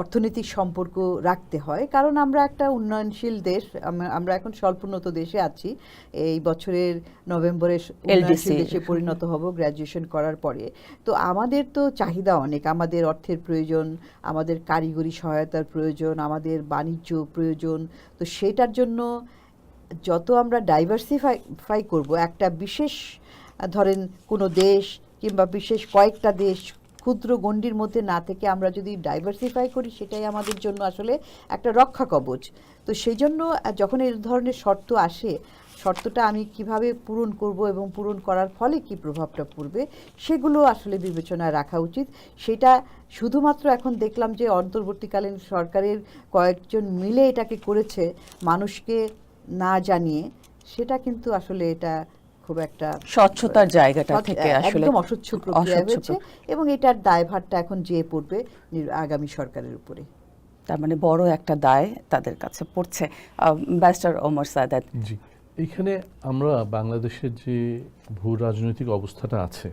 অর্থনৈতিক সম্পর্ক রাখতে হয়, কারণ আমরা একটা উন্নয়নশীল দেশ, আমরা এখন স্বল্পোন্নত দেশে আছি। এই বছরের নভেম্বরে উন্নয়নশীল দেশে পরিণত হব গ্র্যাজুয়েশন করার পরে। তো আমাদের তো চাহিদা অনেক, আমাদের অর্থের প্রয়োজন, আমাদের কারিগরি সহায়তার প্রয়োজন, আমাদের বাণিজ্য প্রয়োজন। তো সেটার জন্য যত আমরা ডাইভার্সিফাই করব, একটা বিশেষ ধরেন কোনো দেশ কিংবা বিশেষ কয়েকটা দেশ ক্ষুদ্র গণ্ডির মধ্যে না থেকে আমরা যদি ডাইভার্সিফাই করি, সেটাই আমাদের জন্য আসলে একটা রক্ষা কবচ। তো সেই জন্য যখন এই ধরনের শর্ত আসে, শর্তটা আমি কিভাবে পূরণ করব এবং পূরণ করার ফলে কি প্রভাবটা পড়বে, সেগুলো আসলে বিবেচনায় রাখা উচিত। সেটা শুধুমাত্র এখন দেখলাম যে অন্তর্বর্তীকালীন সরকারের কয়েকজন মিলে এটাকে করেছে মানুষকে না জানিয়ে, সেটা কিন্তু আসলে এটা খুব একটা স্বচ্ছতার জায়গাটা থেকে আসলে একদম অস্বচ্ছ প্রক্রিয়া হয়েছে, এবং এটার দায়ভারটা এখন যে পড়বে আগামী সরকারের উপরে। তার মানে বড় একটা দায় তাদের কাছে পড়ছে। ব্যারিস্টার ওমর সাদাত, জি, এখানে আমরা বাংলাদেশের যে ভূ রাজনৈতিক অবস্থাটা আছে,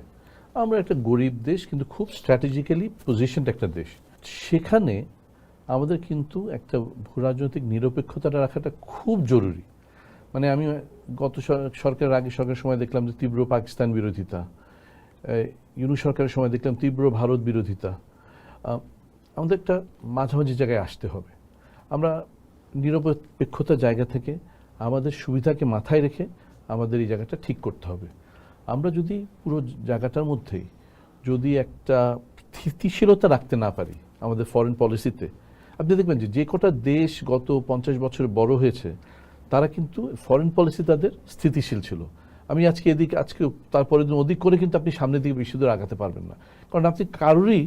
আমরা একটা গরিব দেশ কিন্তু খুব স্ট্র্যাটেজিক্যালি পজিশনড একটা দেশ। সেখানে আমাদের কিন্তু একটা ভূ রাজনৈতিক নিরপেক্ষতাটা রাখাটা খুব জরুরি। মানে আমি গত সরকারের আগে সরকারের সময় দেখলাম যে তীব্র পাকিস্তান বিরোধিতা, ইউনূস সরকারের সময় দেখলাম তীব্র ভারত বিরোধিতা। আমাদের একটা মাঝামাঝি জায়গায় আসতে হবে। আমরা নিরপেক্ষতার জায়গা থেকে আমাদের সুবিধাকে মাথায় রেখে আমাদের এই জায়গাটা ঠিক করতে হবে। আমরা যদি পুরো জায়গাটার মধ্যেই যদি একটা স্থিতিশীলতা রাখতে না পারি আমাদের ফরেন পলিসিতে, আপনি দেখবেন যে কটা দেশ গত 50 বছরে বড় হয়েছে, তারা কিন্তু ফরেন পলিসি তাদের স্থিতিশীল ছিল। আমি আজকে তারপরে ওদিক করে কিন্তু আপনি সামনের দিকে বেশি দূর আগাতে পারবেন না, কারণ আপনি কারোরই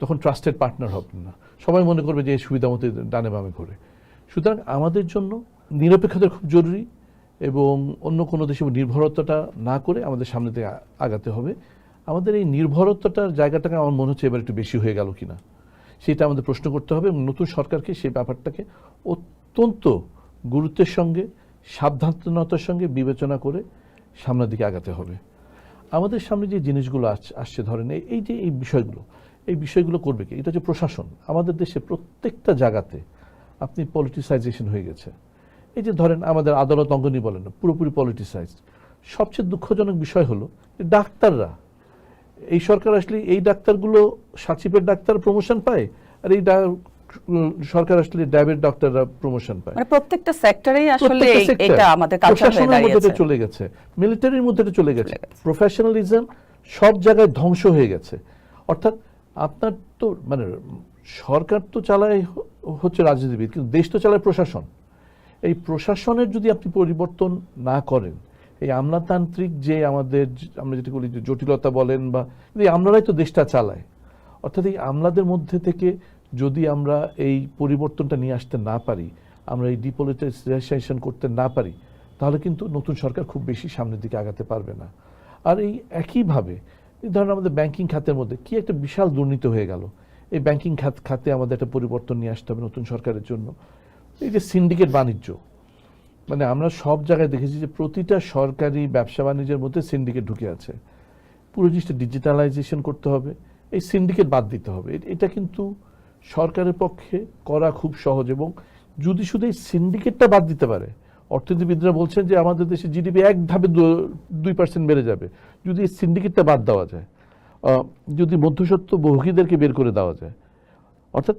তখন ট্রাস্টেড পার্টনার হবেন না। সবাই মনে করবে যে সুবিধা মতো ডানে বামে ঘুরে। সুতরাং আমাদের জন্য নিরপেক্ষতা খুব জরুরি, এবং অন্য কোনো দেশের নির্ভরতাটা না করে আমাদের সামনে দিকে আগাতে হবে। আমাদের এই নির্ভরতাটার জায়গাটাকে আমার মনে হচ্ছে এবার একটু বেশি হয়ে গেল কিনা, সেটা আমাদের প্রশ্ন করতে হবে, এবং নতুন সরকারকে সেই ব্যাপারটাকে অত্যন্ত গুরুত্বের সঙ্গে সাবধানতার সঙ্গে বিবেচনা করে সামনের দিকে আগাতে হবে। আমাদের সামনে যে জিনিসগুলো আসছে, ধরেন এই বিষয়গুলো করবে কি? এটা হচ্ছে প্রশাসন। আমাদের দেশে প্রত্যেকটা জায়গাতে আপনি পলিটিসাইজেশন হয়ে গেছে। এই যে ধরেন আমাদের আদালত অঙ্গনই বলেন না, পুরোপুরি পলিটিসাইজড। সবচেয়ে দুঃখজনক বিষয় হলো ডাক্তাররা, এই সরকার আসলে এই ডাক্তারগুলো সাচিপের ডাক্তার প্রমোশন পায়, আর এই সরকার আসলে ডায়াবেটিক ডক্টররা প্রমোশন পায়। মানে প্রত্যেকটা সেক্টরেই আসলে প্রত্যেকটা sector, এটা আমাদের কালচার হয়ে প্রশাসনের মধ্যে দাঁড়িয়েছে। চলে গেছে, মিলিটারির মধ্যে চলে গেছে, প্রফেশনালিজম সব জায়গায় ধ্বংস হয়ে গেছে। অর্থাৎ আপনার তো মানে সরকার তো চালায় হচ্ছে রাজনীতিবিদ, কিন্তু দেশ তো চালায় প্রশাসন। এই প্রশাসনের যদি আপনি পরিবর্তন না করেন, এই আমলাতান্ত্রিক যে আমাদের আমরা যেটা বলি যে জটিলতা বলেন বা এই আমলারাই তো দেশটা চালায়। অর্থাৎ এই আমলাদের মধ্যে থেকে যদি আমরা এই পরিবর্তনটা নিয়ে আসতে না পারি, আমরা এই ডিপলিটিসাইজেশন করতে না পারি, তাহলে কিন্তু নতুন সরকার খুব বেশি সামনের দিকে আগাতে পারবে না। আর এই একইভাবে ধরেন আমাদের ব্যাংকিং খাতের মধ্যে কি একটা বিশাল দুর্নীতি হয়ে গেল। এই ব্যাংকিং খাতে আমাদের একটা পরিবর্তন নিয়ে আসতে হবে নতুন সরকারের জন্য। এই যে সিন্ডিকেট বাণিজ্য, মানে আমরা সব জায়গায় দেখেছি যে প্রতিটা সরকারি ব্যবসা বাণিজ্যের মধ্যে সিন্ডিকেট ঢুকে আছে। পুরো জিনিসটা ডিজিটালাইজেশন করতে হবে, এই সিন্ডিকেট বাদ দিতে হবে। এটা কিন্তু সরকারের পক্ষে করা খুব সহজ, এবং যদি শুধু এই সিন্ডিকেটটা বাদ দিতে পারে, অর্থনীতিবিদরা বলছেন যে আমাদের দেশে জিডিপি এক ধাপে 2% বেড়ে যাবে যদি এই সিন্ডিকেটটা বাদ দেওয়া যায়, যদি মধ্যস্বত্ব ভোগীদেরকে বের করে দেওয়া যায়। অর্থাৎ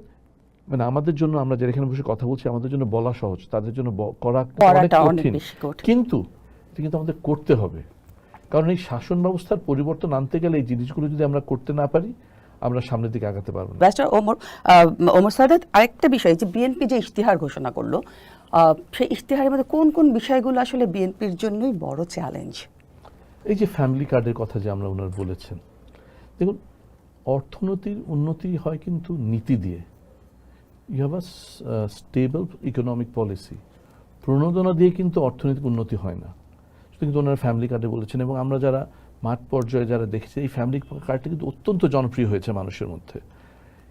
মানে আমাদের জন্য, আমরা যারা এখানে বসে কথা বলছি, আমাদের জন্য বলা সহজ, তাদের জন্য করা অনেক কঠিন। কিন্তু এটা কিন্তু আমাদের করতে হবে, কারণ এই শাসন ব্যবস্থার পরিবর্তন আনতে গেলে এই জিনিসগুলো যদি আমরা করতে না পারি, আমরা সামনের দিকে আগাতে পারবো না। ব্যারিস্টার ওমর সাদাত, আরেকটা বিষয় যে বিএনপি যে ইশতিহার ঘোষণা করলো, সেই ইশতিহারের মধ্যে কোন কোন বিষয়গুলো আসলে বিএনপির জন্যই বড় চ্যালেঞ্জ? এই যে ফ্যামিলি কার্ডের কথা যে আমরা ওনার বলেছেন, দেখুন অর্থনীতির উন্নতি হয় কিন্তু নীতি দিয়ে। You have a stable economic policy. প্রণোদনা দিয়ে কিন্তু অর্থনৈতিক উন্নতি হয় না। কিন্তু ওনারা ফ্যামিলি কার্ডে বলেছেন, এবং আমরা যারা মাঠ পর্যায়ে যারা দেখেছি, এই ফ্যামিলি কার্ডটা কিন্তু অত্যন্ত জনপ্রিয় হয়েছে মানুষের মধ্যে।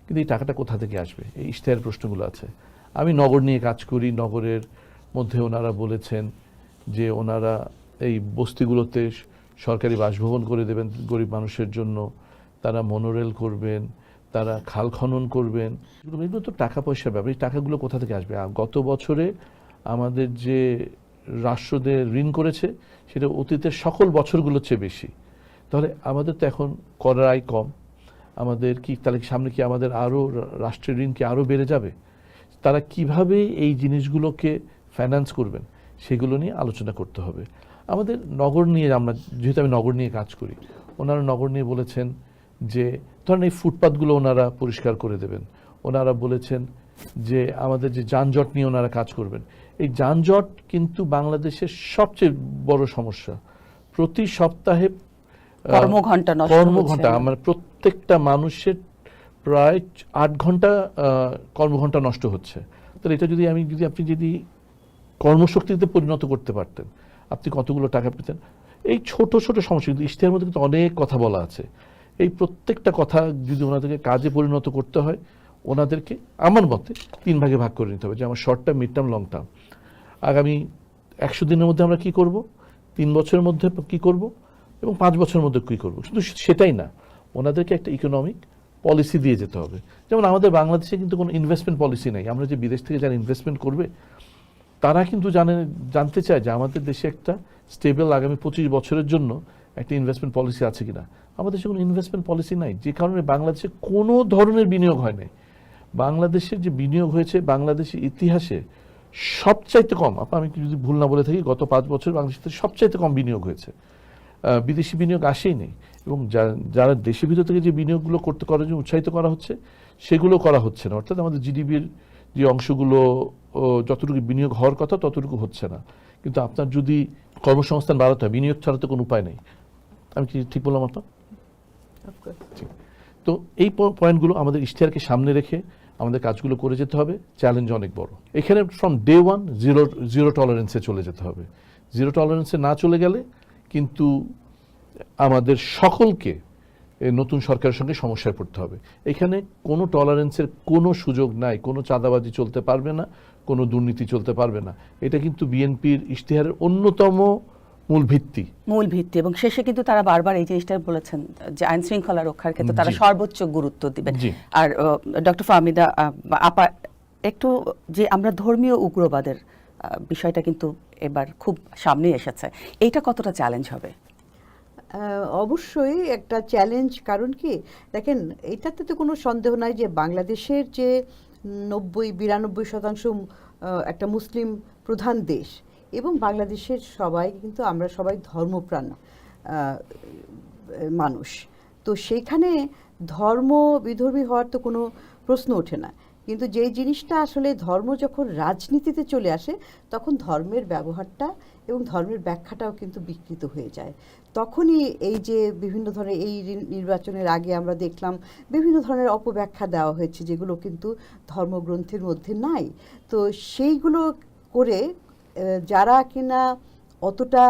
কিন্তু এই টাকাটা কোথা থেকে আসবে, এই ইশতেহারের প্রশ্নগুলো আছে। আমি নগর নিয়ে কাজ করি, নগরের মধ্যে ওনারা বলেছেন যে ওনারা এই বস্তিগুলোতে সরকারি বাসভবন করে দেবেন গরিব মানুষের জন্য, তারা মনোরেল করবেন, তারা খাল খনন করবেন। এগুলো তো টাকা পয়সার ব্যাপার। এই টাকাগুলো কোথা থেকে আসবে? গত বছরে আমাদের যে রাষ্ট্রদের ঋণ করেছে সেটা অতীতের সকল বছরগুলোর চেয়ে বেশি। তাহলে আমাদের তো এখন করার আয় কম, আমাদের কি তাহলে সামনে কি আমাদের আরও রাষ্ট্রের ঋণ কি আরও বেড়ে যাবে? তারা কিভাবে এই জিনিসগুলোকে ফাইন্যান্স করবেন সেগুলো নিয়ে আলোচনা করতে হবে। আমাদের নগর নিয়ে, আমরা যেহেতু আমি নগর নিয়ে কাজ করি, ওনারা নগর নিয়ে বলেছেন যে ধরেন এই ফুটপাথগুলো ওনারা পরিষ্কার করে দেবেন। ওনারা বলেছেন যে আমাদের যে যানজট নিয়ে ওনারা কাজ করবেন। এই যানজট কিন্তু বাংলাদেশের সবচেয়ে বড় সমস্যা। প্রতি সপ্তাহে কর্মঘণ্টা আমার প্রত্যেকটা মানুষের প্রায় 8 ঘন্টা কর্মঘণ্টা নষ্ট হচ্ছে। তাহলে এটা যদি আপনি যদি কর্মশক্তিতে পরিণত করতে পারতেন, আপনি কতগুলো টাকা পেতেন। এই ছোট ছোট সমস্যা, কিন্তু ইশতেহারের মধ্যে কিন্তু অনেক কথা বলা আছে। এই প্রত্যেকটা কথা যদি ওনাদেরকে কাজে পরিণত করতে হয়, ওনাদেরকে আমার মতে 3 ভাগে ভাগ করে নিতে হবে, যে আমার short term, mid term, long term. আগামী 100 দিনের মধ্যে আমরা কি করব, 3 বছরের মধ্যে কি করব, এবং 5 বছরের মধ্যে কি করব। শুধু সেটাই না, ওনাদেরকে একটা ইকোনমিক পলিসি দিয়ে যেতে হবে। যেমন আমাদের বাংলাদেশে কিন্তু কোনো ইনভেস্টমেন্ট পলিসি নেই। আমরা যে বিদেশ থেকে যারা ইনভেস্টমেন্ট করবে, তারা কিন্তু জানতে চায় যে আমাদের দেশে একটা স্টেবল আগামী 25 বছরের জন্য একটা ইনভেস্টমেন্ট পলিসি আছে কিনা। আমাদের দেশে কোনো ইনভেস্টমেন্ট পলিসি নাই, যে কারণে বাংলাদেশে কোনো ধরনের বিনিয়োগ হয় নাই। বাংলাদেশের যে বিনিয়োগ হয়েছে বাংলাদেশের ইতিহাসে সবচাইতে কম, আমি যদি ভুল না বলে থাকি, গত 5 বছর বাংলাদেশের সবচাইতে কম বিনিয়োগ হয়েছে। বিদেশি বিনিয়োগ আসেই নেই, এবং যারা দেশের ভিতর থেকে যে বিনিয়োগগুলো করার জন্য উৎসাহিত করা হচ্ছে, সেগুলো করা হচ্ছে না। অর্থাৎ আমাদের জিডিপির যে অংশগুলো যতটুকু বিনিয়োগ হওয়ার কথা ততটুকু হচ্ছে না। কিন্তু আপনার যদি কর্মসংস্থান বাড়াতে হয়, বিনিয়োগ ছাড়া তো কোনো উপায় নেই। আমি কি ঠিক বললাম আপনার? তো এই পয়েন্টগুলো আমাদের ইশতেহারকে সামনে রেখে আমাদের কাজগুলো করে যেতে হবে। চ্যালেঞ্জ অনেক বড়। এখানে ফ্রম ডে 1 জিরো টলারেন্সে চলে যেতে হবে। জিরো টলারেন্সে না চলে গেলে কিন্তু আমাদের সকলকে নতুন সরকারের সঙ্গে সমস্যায় পড়তে হবে। এখানে কোনো টলারেন্সের কোনো সুযোগ নাই, কোনো চাঁদাবাজি চলতে পারবে না, কোনো দুর্নীতি চলতে পারবে না। এটা কিন্তু বিএনপির ইশতেহারের অন্যতম মূল ভিত্তি। এবং শেষে কিন্তু তারা বারবার এই জিনিসটা বলেছেন যে আইন শৃঙ্খলা রক্ষার ক্ষেত্রে তারা সর্বোচ্চ গুরুত্ব দিবেন। আর ডক্টর ফাহমিদা আপা, একটু যে আমরা ধর্মীয় উগ্রবাদের বিষয়টা কিন্তু এবার খুব সামনে এসেছে, এইটা কতটা চ্যালেঞ্জ হবে? অবশ্যই একটা চ্যালেঞ্জ। কারণ কি দেখেন, এটাতে তো কোনো সন্দেহ নাই যে বাংলাদেশের যে 90-92% একটা মুসলিম প্রধান দেশ, এবং বাংলাদেশের সবাই কিন্তু আমরা সবাই ধর্মপ্রাণ মানুষ। তো সেইখানে বিধর্মী হওয়ার তো কোনো প্রশ্ন ওঠে না, কিন্তু যেই জিনিসটা আসলে ধর্ম যখন রাজনীতিতে চলে আসে তখন ধর্মের ব্যবহারটা এবং ধর্মের ব্যাখ্যাটাও কিন্তু বিকৃত হয়ে যায়। তখনই এই যে বিভিন্ন ধরনের এই নির্বাচনের আগে আমরা দেখলাম বিভিন্ন ধরনের অপব্যাখ্যা দেওয়া হয়েছে যেগুলো কিন্তু ধর্মগ্রন্থের মধ্যে নাই। তো সেইগুলো করে যারা কিনা অতটা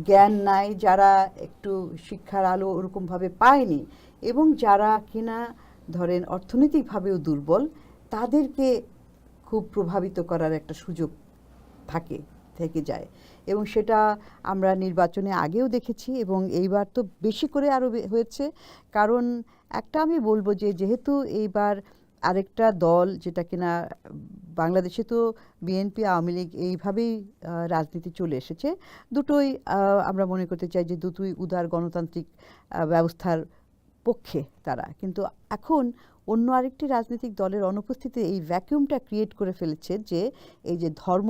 জ্ঞান নাই, যারা একটু শিক্ষার আলো ওরকমভাবে পায়নি, এবং যারা কিনা ধরেন অর্থনৈতিকভাবেও দুর্বল, তাদেরকে খুব প্রভাবিত করার একটা সুযোগ থেকে যায়। এবং সেটা আমরা নির্বাচনে আগেও দেখেছি, এবং এইবার তো বেশি করে আরও হয়েছে। কারণ একটা আমি বলবো যে যেহেতু এইবার আরেকটা দল, যেটা কিনা বাংলাদেশে তো বিএনপি আওয়ামী লীগ এইভাবেই রাজনীতি চলে এসেছে, দুটোই আমরা মনে করতে চাই যে দুটোই উদার গণতান্ত্রিক ব্যবস্থার পক্ষে তারা, কিন্তু এখন অন্য আরেকটি রাজনৈতিক দলের অনুপস্থিতিতে এই ভ্যাকুয়ামটা ক্রিয়েট করে ফেলেছে যে এই যে ধর্ম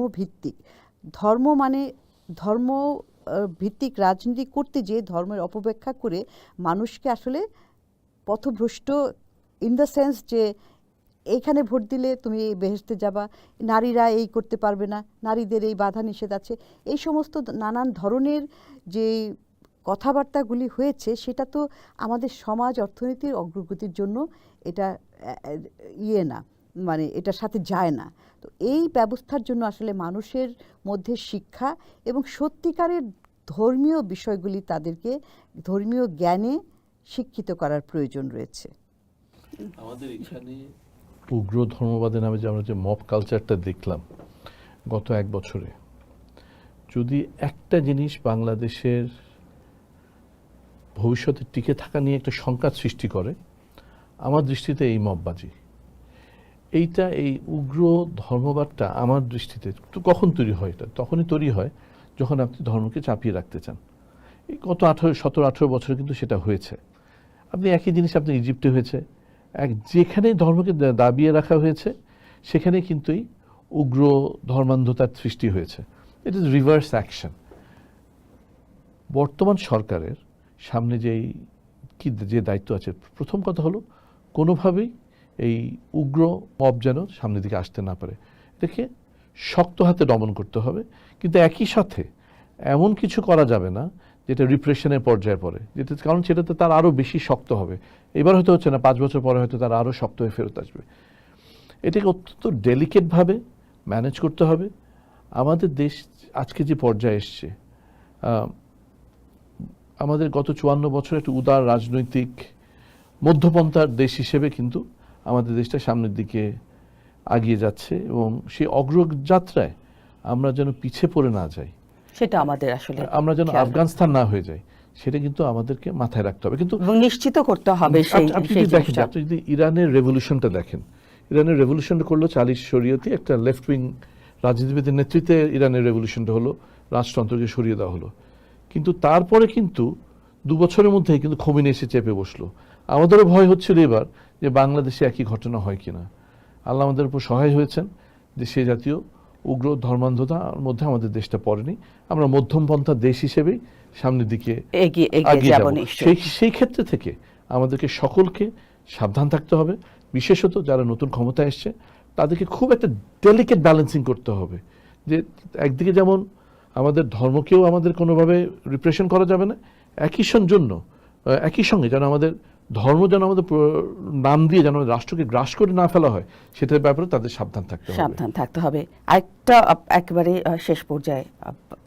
ভিত্তিক রাজনীতি করতে যেয়ে ধর্মের অপব্যাখ্যা করে মানুষকে আসলে পথভ্রষ্ট, ইন দ্য সেন্স যে এইখানে ভোট দিলে তুমি বেহেশতে যাবা, নারীরা এই করতে পারবে না, নারীদের এই বাধা নিষেধ আছে, এই সমস্ত নানান ধরনের যে কথাবার্তাগুলি হয়েছে সেটা তো আমাদের সমাজ অর্থনীতির অগ্রগতির জন্য এটা না, মানে এটার সাথে যায় না। তো এই ব্যবস্থার জন্য আসলে মানুষের মধ্যে শিক্ষা এবং সত্যিকারের ধর্মীয় বিষয়গুলি তাদেরকে ধর্মীয় জ্ঞানে শিক্ষিত করার প্রয়োজন রয়েছে। আমাদের এখানে উগ্র ধর্মবাদের নামে যে আমরা যে মব কালচারটা দেখলাম গত 1 বছরে, যদি একটা জিনিস বাংলাদেশের ভবিষ্যতে টিকে থাকা নিয়ে একটা শঙ্কা সৃষ্টি করে, আমার দৃষ্টিতে এই মববাজি, এই উগ্র ধর্মবাদটা আমার দৃষ্টিতে তো কখন তৈরি হয়? এটা তখনই তৈরি হয় যখন আপনি ধর্মকে চাপিয়ে রাখতে চান। এই গত 17-18 বছরে কিন্তু সেটা হয়েছে। আপনি একই জিনিস আপনি ইজিপ্টে হয়েছে, যেখানেই ধর্মকে দাবিয়ে রাখা হয়েছে সেখানেই কিন্তু এই উগ্র ধর্মান্ধতার সৃষ্টি হয়েছে। It is reverse action. বর্তমান সরকারের সামনে যে দায়িত্ব আছে, প্রথম কথা হলো কোনোভাবেই এই উগ্র মব যেন সামনের দিকে আসতে না পারে, এটাকে শক্ত হাতে দমন করতে হবে। কিন্তু একই সাথে এমন কিছু করা যাবে না যেটা রিপ্রেশনের পর্যায়ে পড়ে, কারণ সেটাতে তার আরও বেশি শক্ত হবে। এবার হয়তো হচ্ছে না, 5 বছর পরে হয়তো তার আরও শক্ত হয়ে ফেরত আসবে। এটাকে অত্যন্ত ডেলিকেটভাবে ম্যানেজ করতে হবে। আমাদের দেশ আজকে যে পর্যায়ে এসছে, আমাদের গত 54 বছর একটা উদার রাজনৈতিক মধ্যপন্থার দেশ হিসেবে কিন্তু আমাদের দেশটা সামনের দিকে এগিয়ে যাচ্ছে, এবং সেই অগ্রযাত্রায় আমরা যেন পিছিয়ে পড়ে না যাই, সেটা আমাদের আসলে আমরা যেন আফগানিস্তান না হয়ে যাই, সেটা কিন্তু আমাদেরকে মাথায় রাখতে হবে। কিন্তু নিশ্চিত করতে হবে। আপনি যদি ইরানের রেভলিউশনটা দেখেন, ইরানের রেভলিউশনটা করলো চালিশ শরীয়তি, একটা লেফট উইং রাজনীতিবিদের নেতৃত্বে ইরানের রেভলিউশনটা হলো, রাজতন্ত্রকে সরিয়ে দেওয়া হলো। কিন্তু তারপরে কিন্তু 2 বছরের মধ্যেই কিন্তু খোমেনি এসে চেপে বসলো। আমাদেরও ভয় হচ্ছিল এবার যে বাংলাদেশে একই ঘটনা হয় কিনা। আল্লাহ আমাদের উপর সহায় হয়েছেন যে সে জাতীয় উগ্র ধর্মান্ধতার মধ্যে আমাদের দেশটা পড়েনি। আমরা মধ্যমপন্থা দেশ হিসেবেই সামনের দিকে এগিয়ে যাব। সেই ক্ষেত্রে থেকে আমাদেরকে সকলকে সাবধান থাকতে হবে, বিশেষত যারা নতুন ক্ষমতায় এসছে তাদেরকে খুব একটা ডেলিকেট ব্যালেন্সিং করতে হবে। যে একদিকে যেমন আমাদের ধর্মকেও আমাদের কোনোভাবে রিপ্রেশন করা যাবে না, একই সঙ্গে যেন আমাদের ধর্ম যেন আমাদের নাম দিয়ে যেন রাষ্ট্রকে গ্রাস করে না ফেলা হয়, সেটার ব্যাপারে তাদের সাবধান থাকতে হবে। আরেকটা একেবারে শেষ পর্যায়ে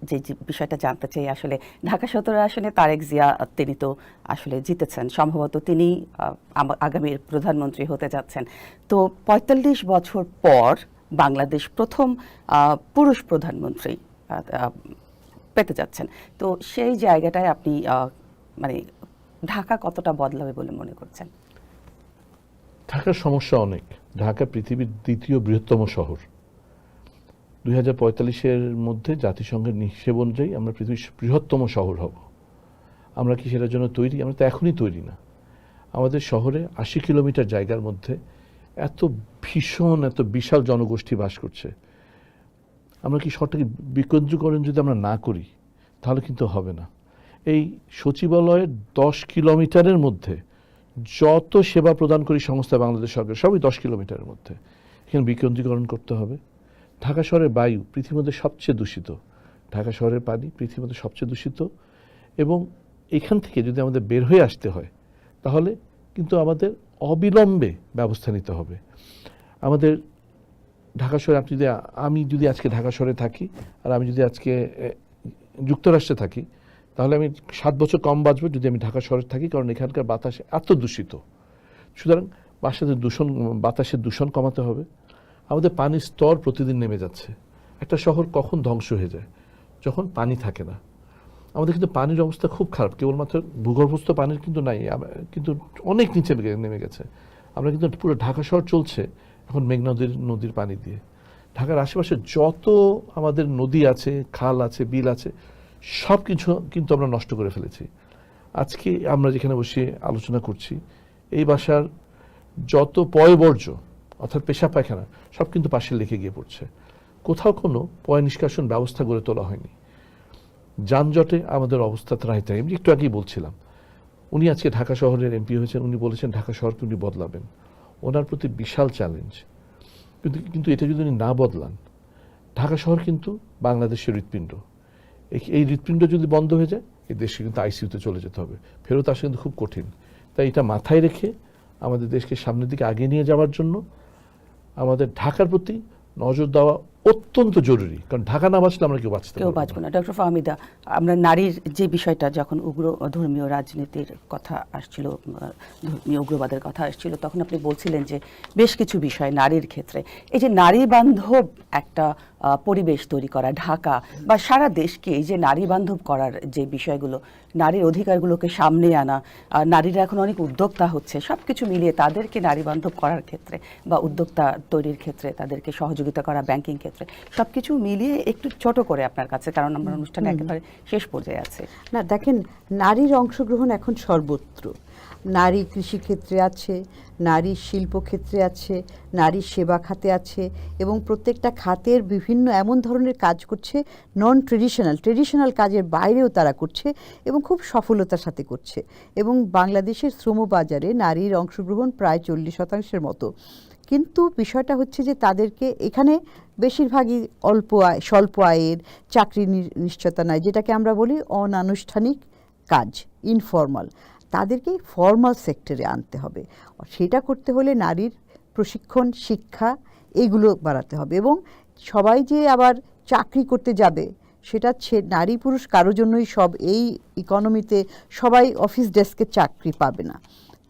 যে বিষয়টা জানতে চাই, আসলে ঢাকা 17 আসনে তারেক জিয়া তিনি তো আসলে জিতেছেন, সম্ভবত তিনি আগামীর প্রধানমন্ত্রী হতে যাচ্ছেন। তো 45 বছর পর বাংলাদেশ প্রথম পুরুষ প্রধানমন্ত্রী পেতে যাচ্ছেন। তো সেই জায়গাটায় আপনি মানে ঢাকা কতটা বদলাবে বলে মনে করছেন? ঢাকার সমস্যা অনেক। ঢাকা পৃথিবীর 2য় বৃহত্তম শহর। 2045-এর মধ্যে জাতিসংঘের হিসেব অনুযায়ী আমরা পৃথিবীর বৃহত্তম শহর হব। আমরা কি সেটার জন্য তৈরি? আমরা তো এখনই তৈরি না। আমাদের শহরে 80 কিলোমিটার জায়গার মধ্যে এত ভীষণ, এত বিশাল জনগোষ্ঠী বাস করছে। আমরা কি শহরটাকে বিকেন্দ্রীকরণ যদি আমরা না করি তাহলে কিন্তু হবে না। এই সচিবালয়ের 10 কিলোমিটারের মধ্যে যত সেবা প্রদানকারী সংস্থা বাংলাদেশ সরকার সবই 10 কিলোমিটারের মধ্যে, এখানে বিকেন্দ্রীকরণ করতে হবে। ঢাকা শহরের বায়ু পৃথিবীর মধ্যে সবচেয়ে দূষিত, ঢাকা শহরের পানি পৃথিবীর মধ্যে সবচেয়ে দূষিত, এবং এখান থেকে যদি আমাদের বের হয়ে আসতে হয় তাহলে কিন্তু আমাদের অবিলম্বে ব্যবস্থা নিতে হবে। আমাদের ঢাকা শহরে আমি যদি আজকে ঢাকা শহরে থাকি আর আমি যদি আজকে যুক্তরাষ্ট্রে থাকি তাহলে আমি 7 বছর কম বাঁচবো যদি আমি ঢাকা শহরে থাকি, কারণ এখানকার বাতাস এত দূষিত। সুতরাং বাতাসের দূষণ কমাতে হবে। আমাদের পানির স্তর প্রতিদিন নেমে যাচ্ছে। একটা শহর কখন ধ্বংস হয়ে যায়? যখন পানি থাকে না। আমাদের কিন্তু পানির অবস্থা খুব খারাপ, কেবলমাত্র ভূগর্ভস্থ পানির কিন্তু নাই, কিন্তু অনেক নিচে নেমে গেছে। আমরা কিন্তু পুরো ঢাকা শহর চলছে এখন মেঘনা নদীর পানি দিয়ে। ঢাকার আশেপাশে যত আমাদের নদী আছে, খাল আছে, বিল আছে, সব কিছু কিন্তু আমরা নষ্ট করে ফেলেছি। আজকে আমরা যেখানে বসে আলোচনা করছি এই বাসার যত পয়বর্জ্য অর্থাৎ পেশাব পায়খানা সব কিন্তু পাশের লেকে গিয়ে পড়ছে। কোথাও কোনো পয় নিষ্কাশন ব্যবস্থা গড়ে তোলা হয়নি। যানজটে আমাদের অবস্থা ত্রাহি। আমি একটু আগেই বলছিলাম, উনি আজকে ঢাকা শহরের এমপি হয়েছেন, উনি বলেছেন ঢাকা শহরকে উনি বদলাবেন। ওনার প্রতি বিশাল চ্যালেঞ্জ। কিন্তু এটা যদি উনি না বদলান, ঢাকা শহর কিন্তু বাংলাদেশের হৃৎপিণ্ড। এই হৃৎপিণ্ড যদি বন্ধ হয়ে যায় এই দেশকে কিন্তু আইসিইউতে চলে যেতে হবে, ফেরত আসা কিন্তু খুব কঠিন। তাই এটা মাথায় রেখে আমাদের দেশকে সামনের দিকে আগিয়ে নিয়ে যাওয়ার জন্য আমাদের ঢাকার প্রতি নজর দেওয়া অত্যন্ত জরুরি, কারণ ঢাকা না বাঁচলে আমরা কেউ বাঁচবো না। ডক্টর ফাহমিদা, আমরা নারীর যে বিষয়টা, যখন উগ্র ধর্মীয় রাজনীতির কথা আসছিল, ধর্মীয় উগ্রবাদের কথা আসছিল, তখন আপনি বলছিলেন যে বেশ কিছু বিষয় নারীর ক্ষেত্রে, এই যে নারী বান্ধব একটা পরিবেশ তৈরি করা ঢাকা বা সারা দেশকে এই যে নারী বান্ধব করার যে বিষয়গুলো, নারীর অধিকারগুলোকে সামনে আনা, নারীরা এখন অনেক উদ্যোক্তা হচ্ছে, সব কিছু মিলিয়ে তাদেরকে নারী বান্ধব করার ক্ষেত্রে বা উদ্যোক্তা তৈরির ক্ষেত্রে তাদেরকে সহযোগিতা করা, ব্যাংকিং ক্ষেত্রে সবকিছু মিলিয়ে একটু ছোট করে আপনার কাছে, কারণ আমরা অনুষ্ঠানে একেবারে শেষ পর্যায়ে আছে। না দেখেন, নারীর অংশগ্রহণ এখন সর্বত্র। নারী কৃষিক্ষেত্রে আছে, নারী শিল্পক্ষেত্রে আছে, নারী সেবা খাতে আছে, এবং প্রত্যেকটা খাতের বিভিন্ন এমন ধরনের কাজ করছে, নন ট্রেডিশনাল কাজের বাইরেও তারা করছে এবং খুব সফলতার সাথে করছে। এবং বাংলাদেশের শ্রমবাজারে নারীর অংশগ্রহণ প্রায় 40% মতো। কিন্তু বিষয়টা হচ্ছে যে তাদেরকে এখানে বেশিরভাগই স্বল্প আয়ের চাকরি নিশ্চয়তা নাই, যেটাকে আমরা বলি অনানুষ্ঠানিক কাজ, ইনফর্মাল। তাদেরকে ফর্মাল সেক্টরে আনতে হবে। সেটা করতে হলে নারীর প্রশিক্ষণ, শিক্ষা এগুলো বাড়াতে হবে। এবং সবাই যে আবার চাকরি করতে যাবে সেটা নারী পুরুষ কারোর জন্যই সব এই ইকোনমিতে সবাই অফিস ডেস্কে চাকরি পাবে না।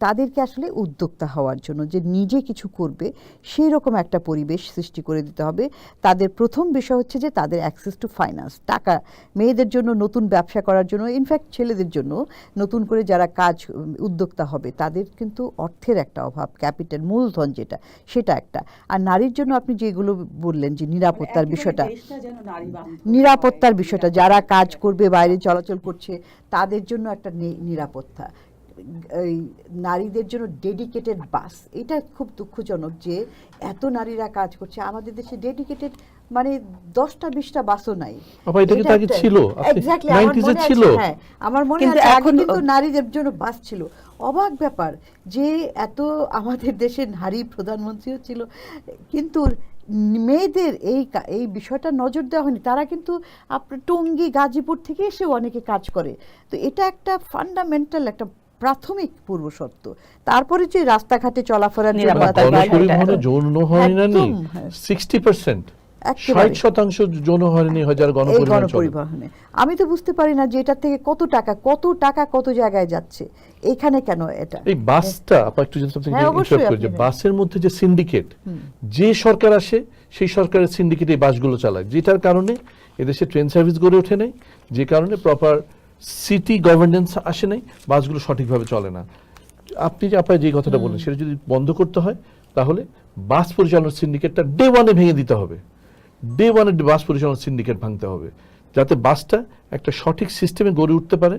তাদেরকে আসলে উদ্যোক্তা হওয়ার জন্য যে নিজে কিছু করবে সেই রকম একটা পরিবেশ সৃষ্টি করে দিতে হবে। তাদের প্রথম বিষয় হচ্ছে যে তাদের অ্যাক্সেস টু ফাইন্যান্স, টাকা, মেয়েদের জন্য নতুন ব্যবসা করার জন্য, ইনফ্যাক্ট ছেলেদের জন্য নতুন করে যারা উদ্যোক্তা হবে তাদের কিন্তু অর্থের একটা অভাব, ক্যাপিটাল, মূলধন যেটা, সেটা একটা। আর নারীর জন্য আপনি যেগুলো বললেন যে নিরাপত্তার বিষয়টা, যারা কাজ করবে, বাইরে চলাচল করছে, তাদের জন্য একটা নিরাপত্তা, এই নারীদের জন্য ডেডিকেটেড বাস। এটা খুব দুঃখজনক যে এত নারীরা কাজ করছে আমাদের দেশে, ডেডিকেটেড মানে 10টা-20টা বাসও নাই। আমার মনে আছে আগে কিন্তু নারীদের জন্য বাস ছিল। অবাক ব্যাপার যে এত আমাদের দেশের নারী প্রধানমন্ত্রীও ছিল, কিন্তু মেয়েদের এই বিষয়টা নজর দেওয়া হয়নি। তারা কিন্তু আপনার টঙ্গী, গাজীপুর থেকে এসেও অনেকে কাজ করে। তো এটা একটা ফান্ডামেন্টাল, একটা প্রাথমিক পূর্ব শর্ত। তারপরে যে রাস্তাঘাটে চলাফেরার জন্য 60% যৌন হয়রানি হয় যারা গণপরিবহনে। আমি তো বুঝতে পারি না যে এটা থেকে কত টাকা কত জায়গায় যাচ্ছে, এখানে কেন এটা। এই বাসটা একটু বাসের মধ্যে যে সিন্ডিকেট, যে সরকার আসে সেই সরকারের সিন্ডিকেট এই বাসগুলো চালায়, যেটার কারণে এদেশে ট্রেন সার্ভিস গড়ে ওঠে নাই, যে কারণে প্রপার সিটি গভর্নেন্স আসে নাই, বাসগুলো সঠিকভাবে চলে না। আপনি যে কথাটা বললেন সেটা যদি বন্ধ করতে হয় তাহলে বাস পরিচালনার সিন্ডিকেটটা ডে ওয়ানে ভেঙে দিতে হবে। ডে ওয়ানে বাস পরিচালনার সিন্ডিকেট ভাঙতে হবে, যাতে বাসটা একটা সঠিক সিস্টেমে গড়ে উঠতে পারে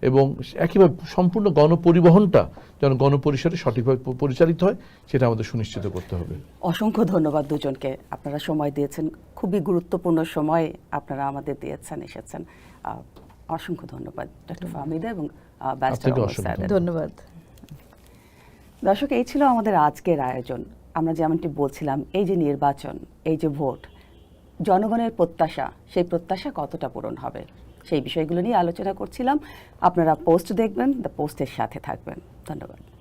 এবং একইভাবে সম্পূর্ণ গণপরিবহনটা যেন গণপরিসরে সঠিকভাবে পরিচালিত হয় সেটা আমাদের সুনিশ্চিত করতে হবে। অসংখ্য ধন্যবাদ দুজনকে, আপনারা সময় দিয়েছেন, খুবই গুরুত্বপূর্ণ সময় আপনারা আমাদের দিয়েছেন, এসেছেন। অসংখ্য ধন্যবাদ ডক্টর ফাহমিদা এবং ব্যারিস্টার আপনাকে ওমর অসংখ্য সায়েদ। ধন্যবাদ। দর্শক, এই ছিল আমাদের আজকের আয়োজন। আমরা যেমনটি বলছিলাম, এই যে নির্বাচন, এই যে ভোট, জনগণের প্রত্যাশা, সেই প্রত্যাশা কতটা পূরণ হবে সেই বিষয়গুলো নিয়ে আলোচনা করছিলাম। আপনারা পোস্ট দেখবেন, দ্য পোস্টের সাথে থাকবেন। ধন্যবাদ।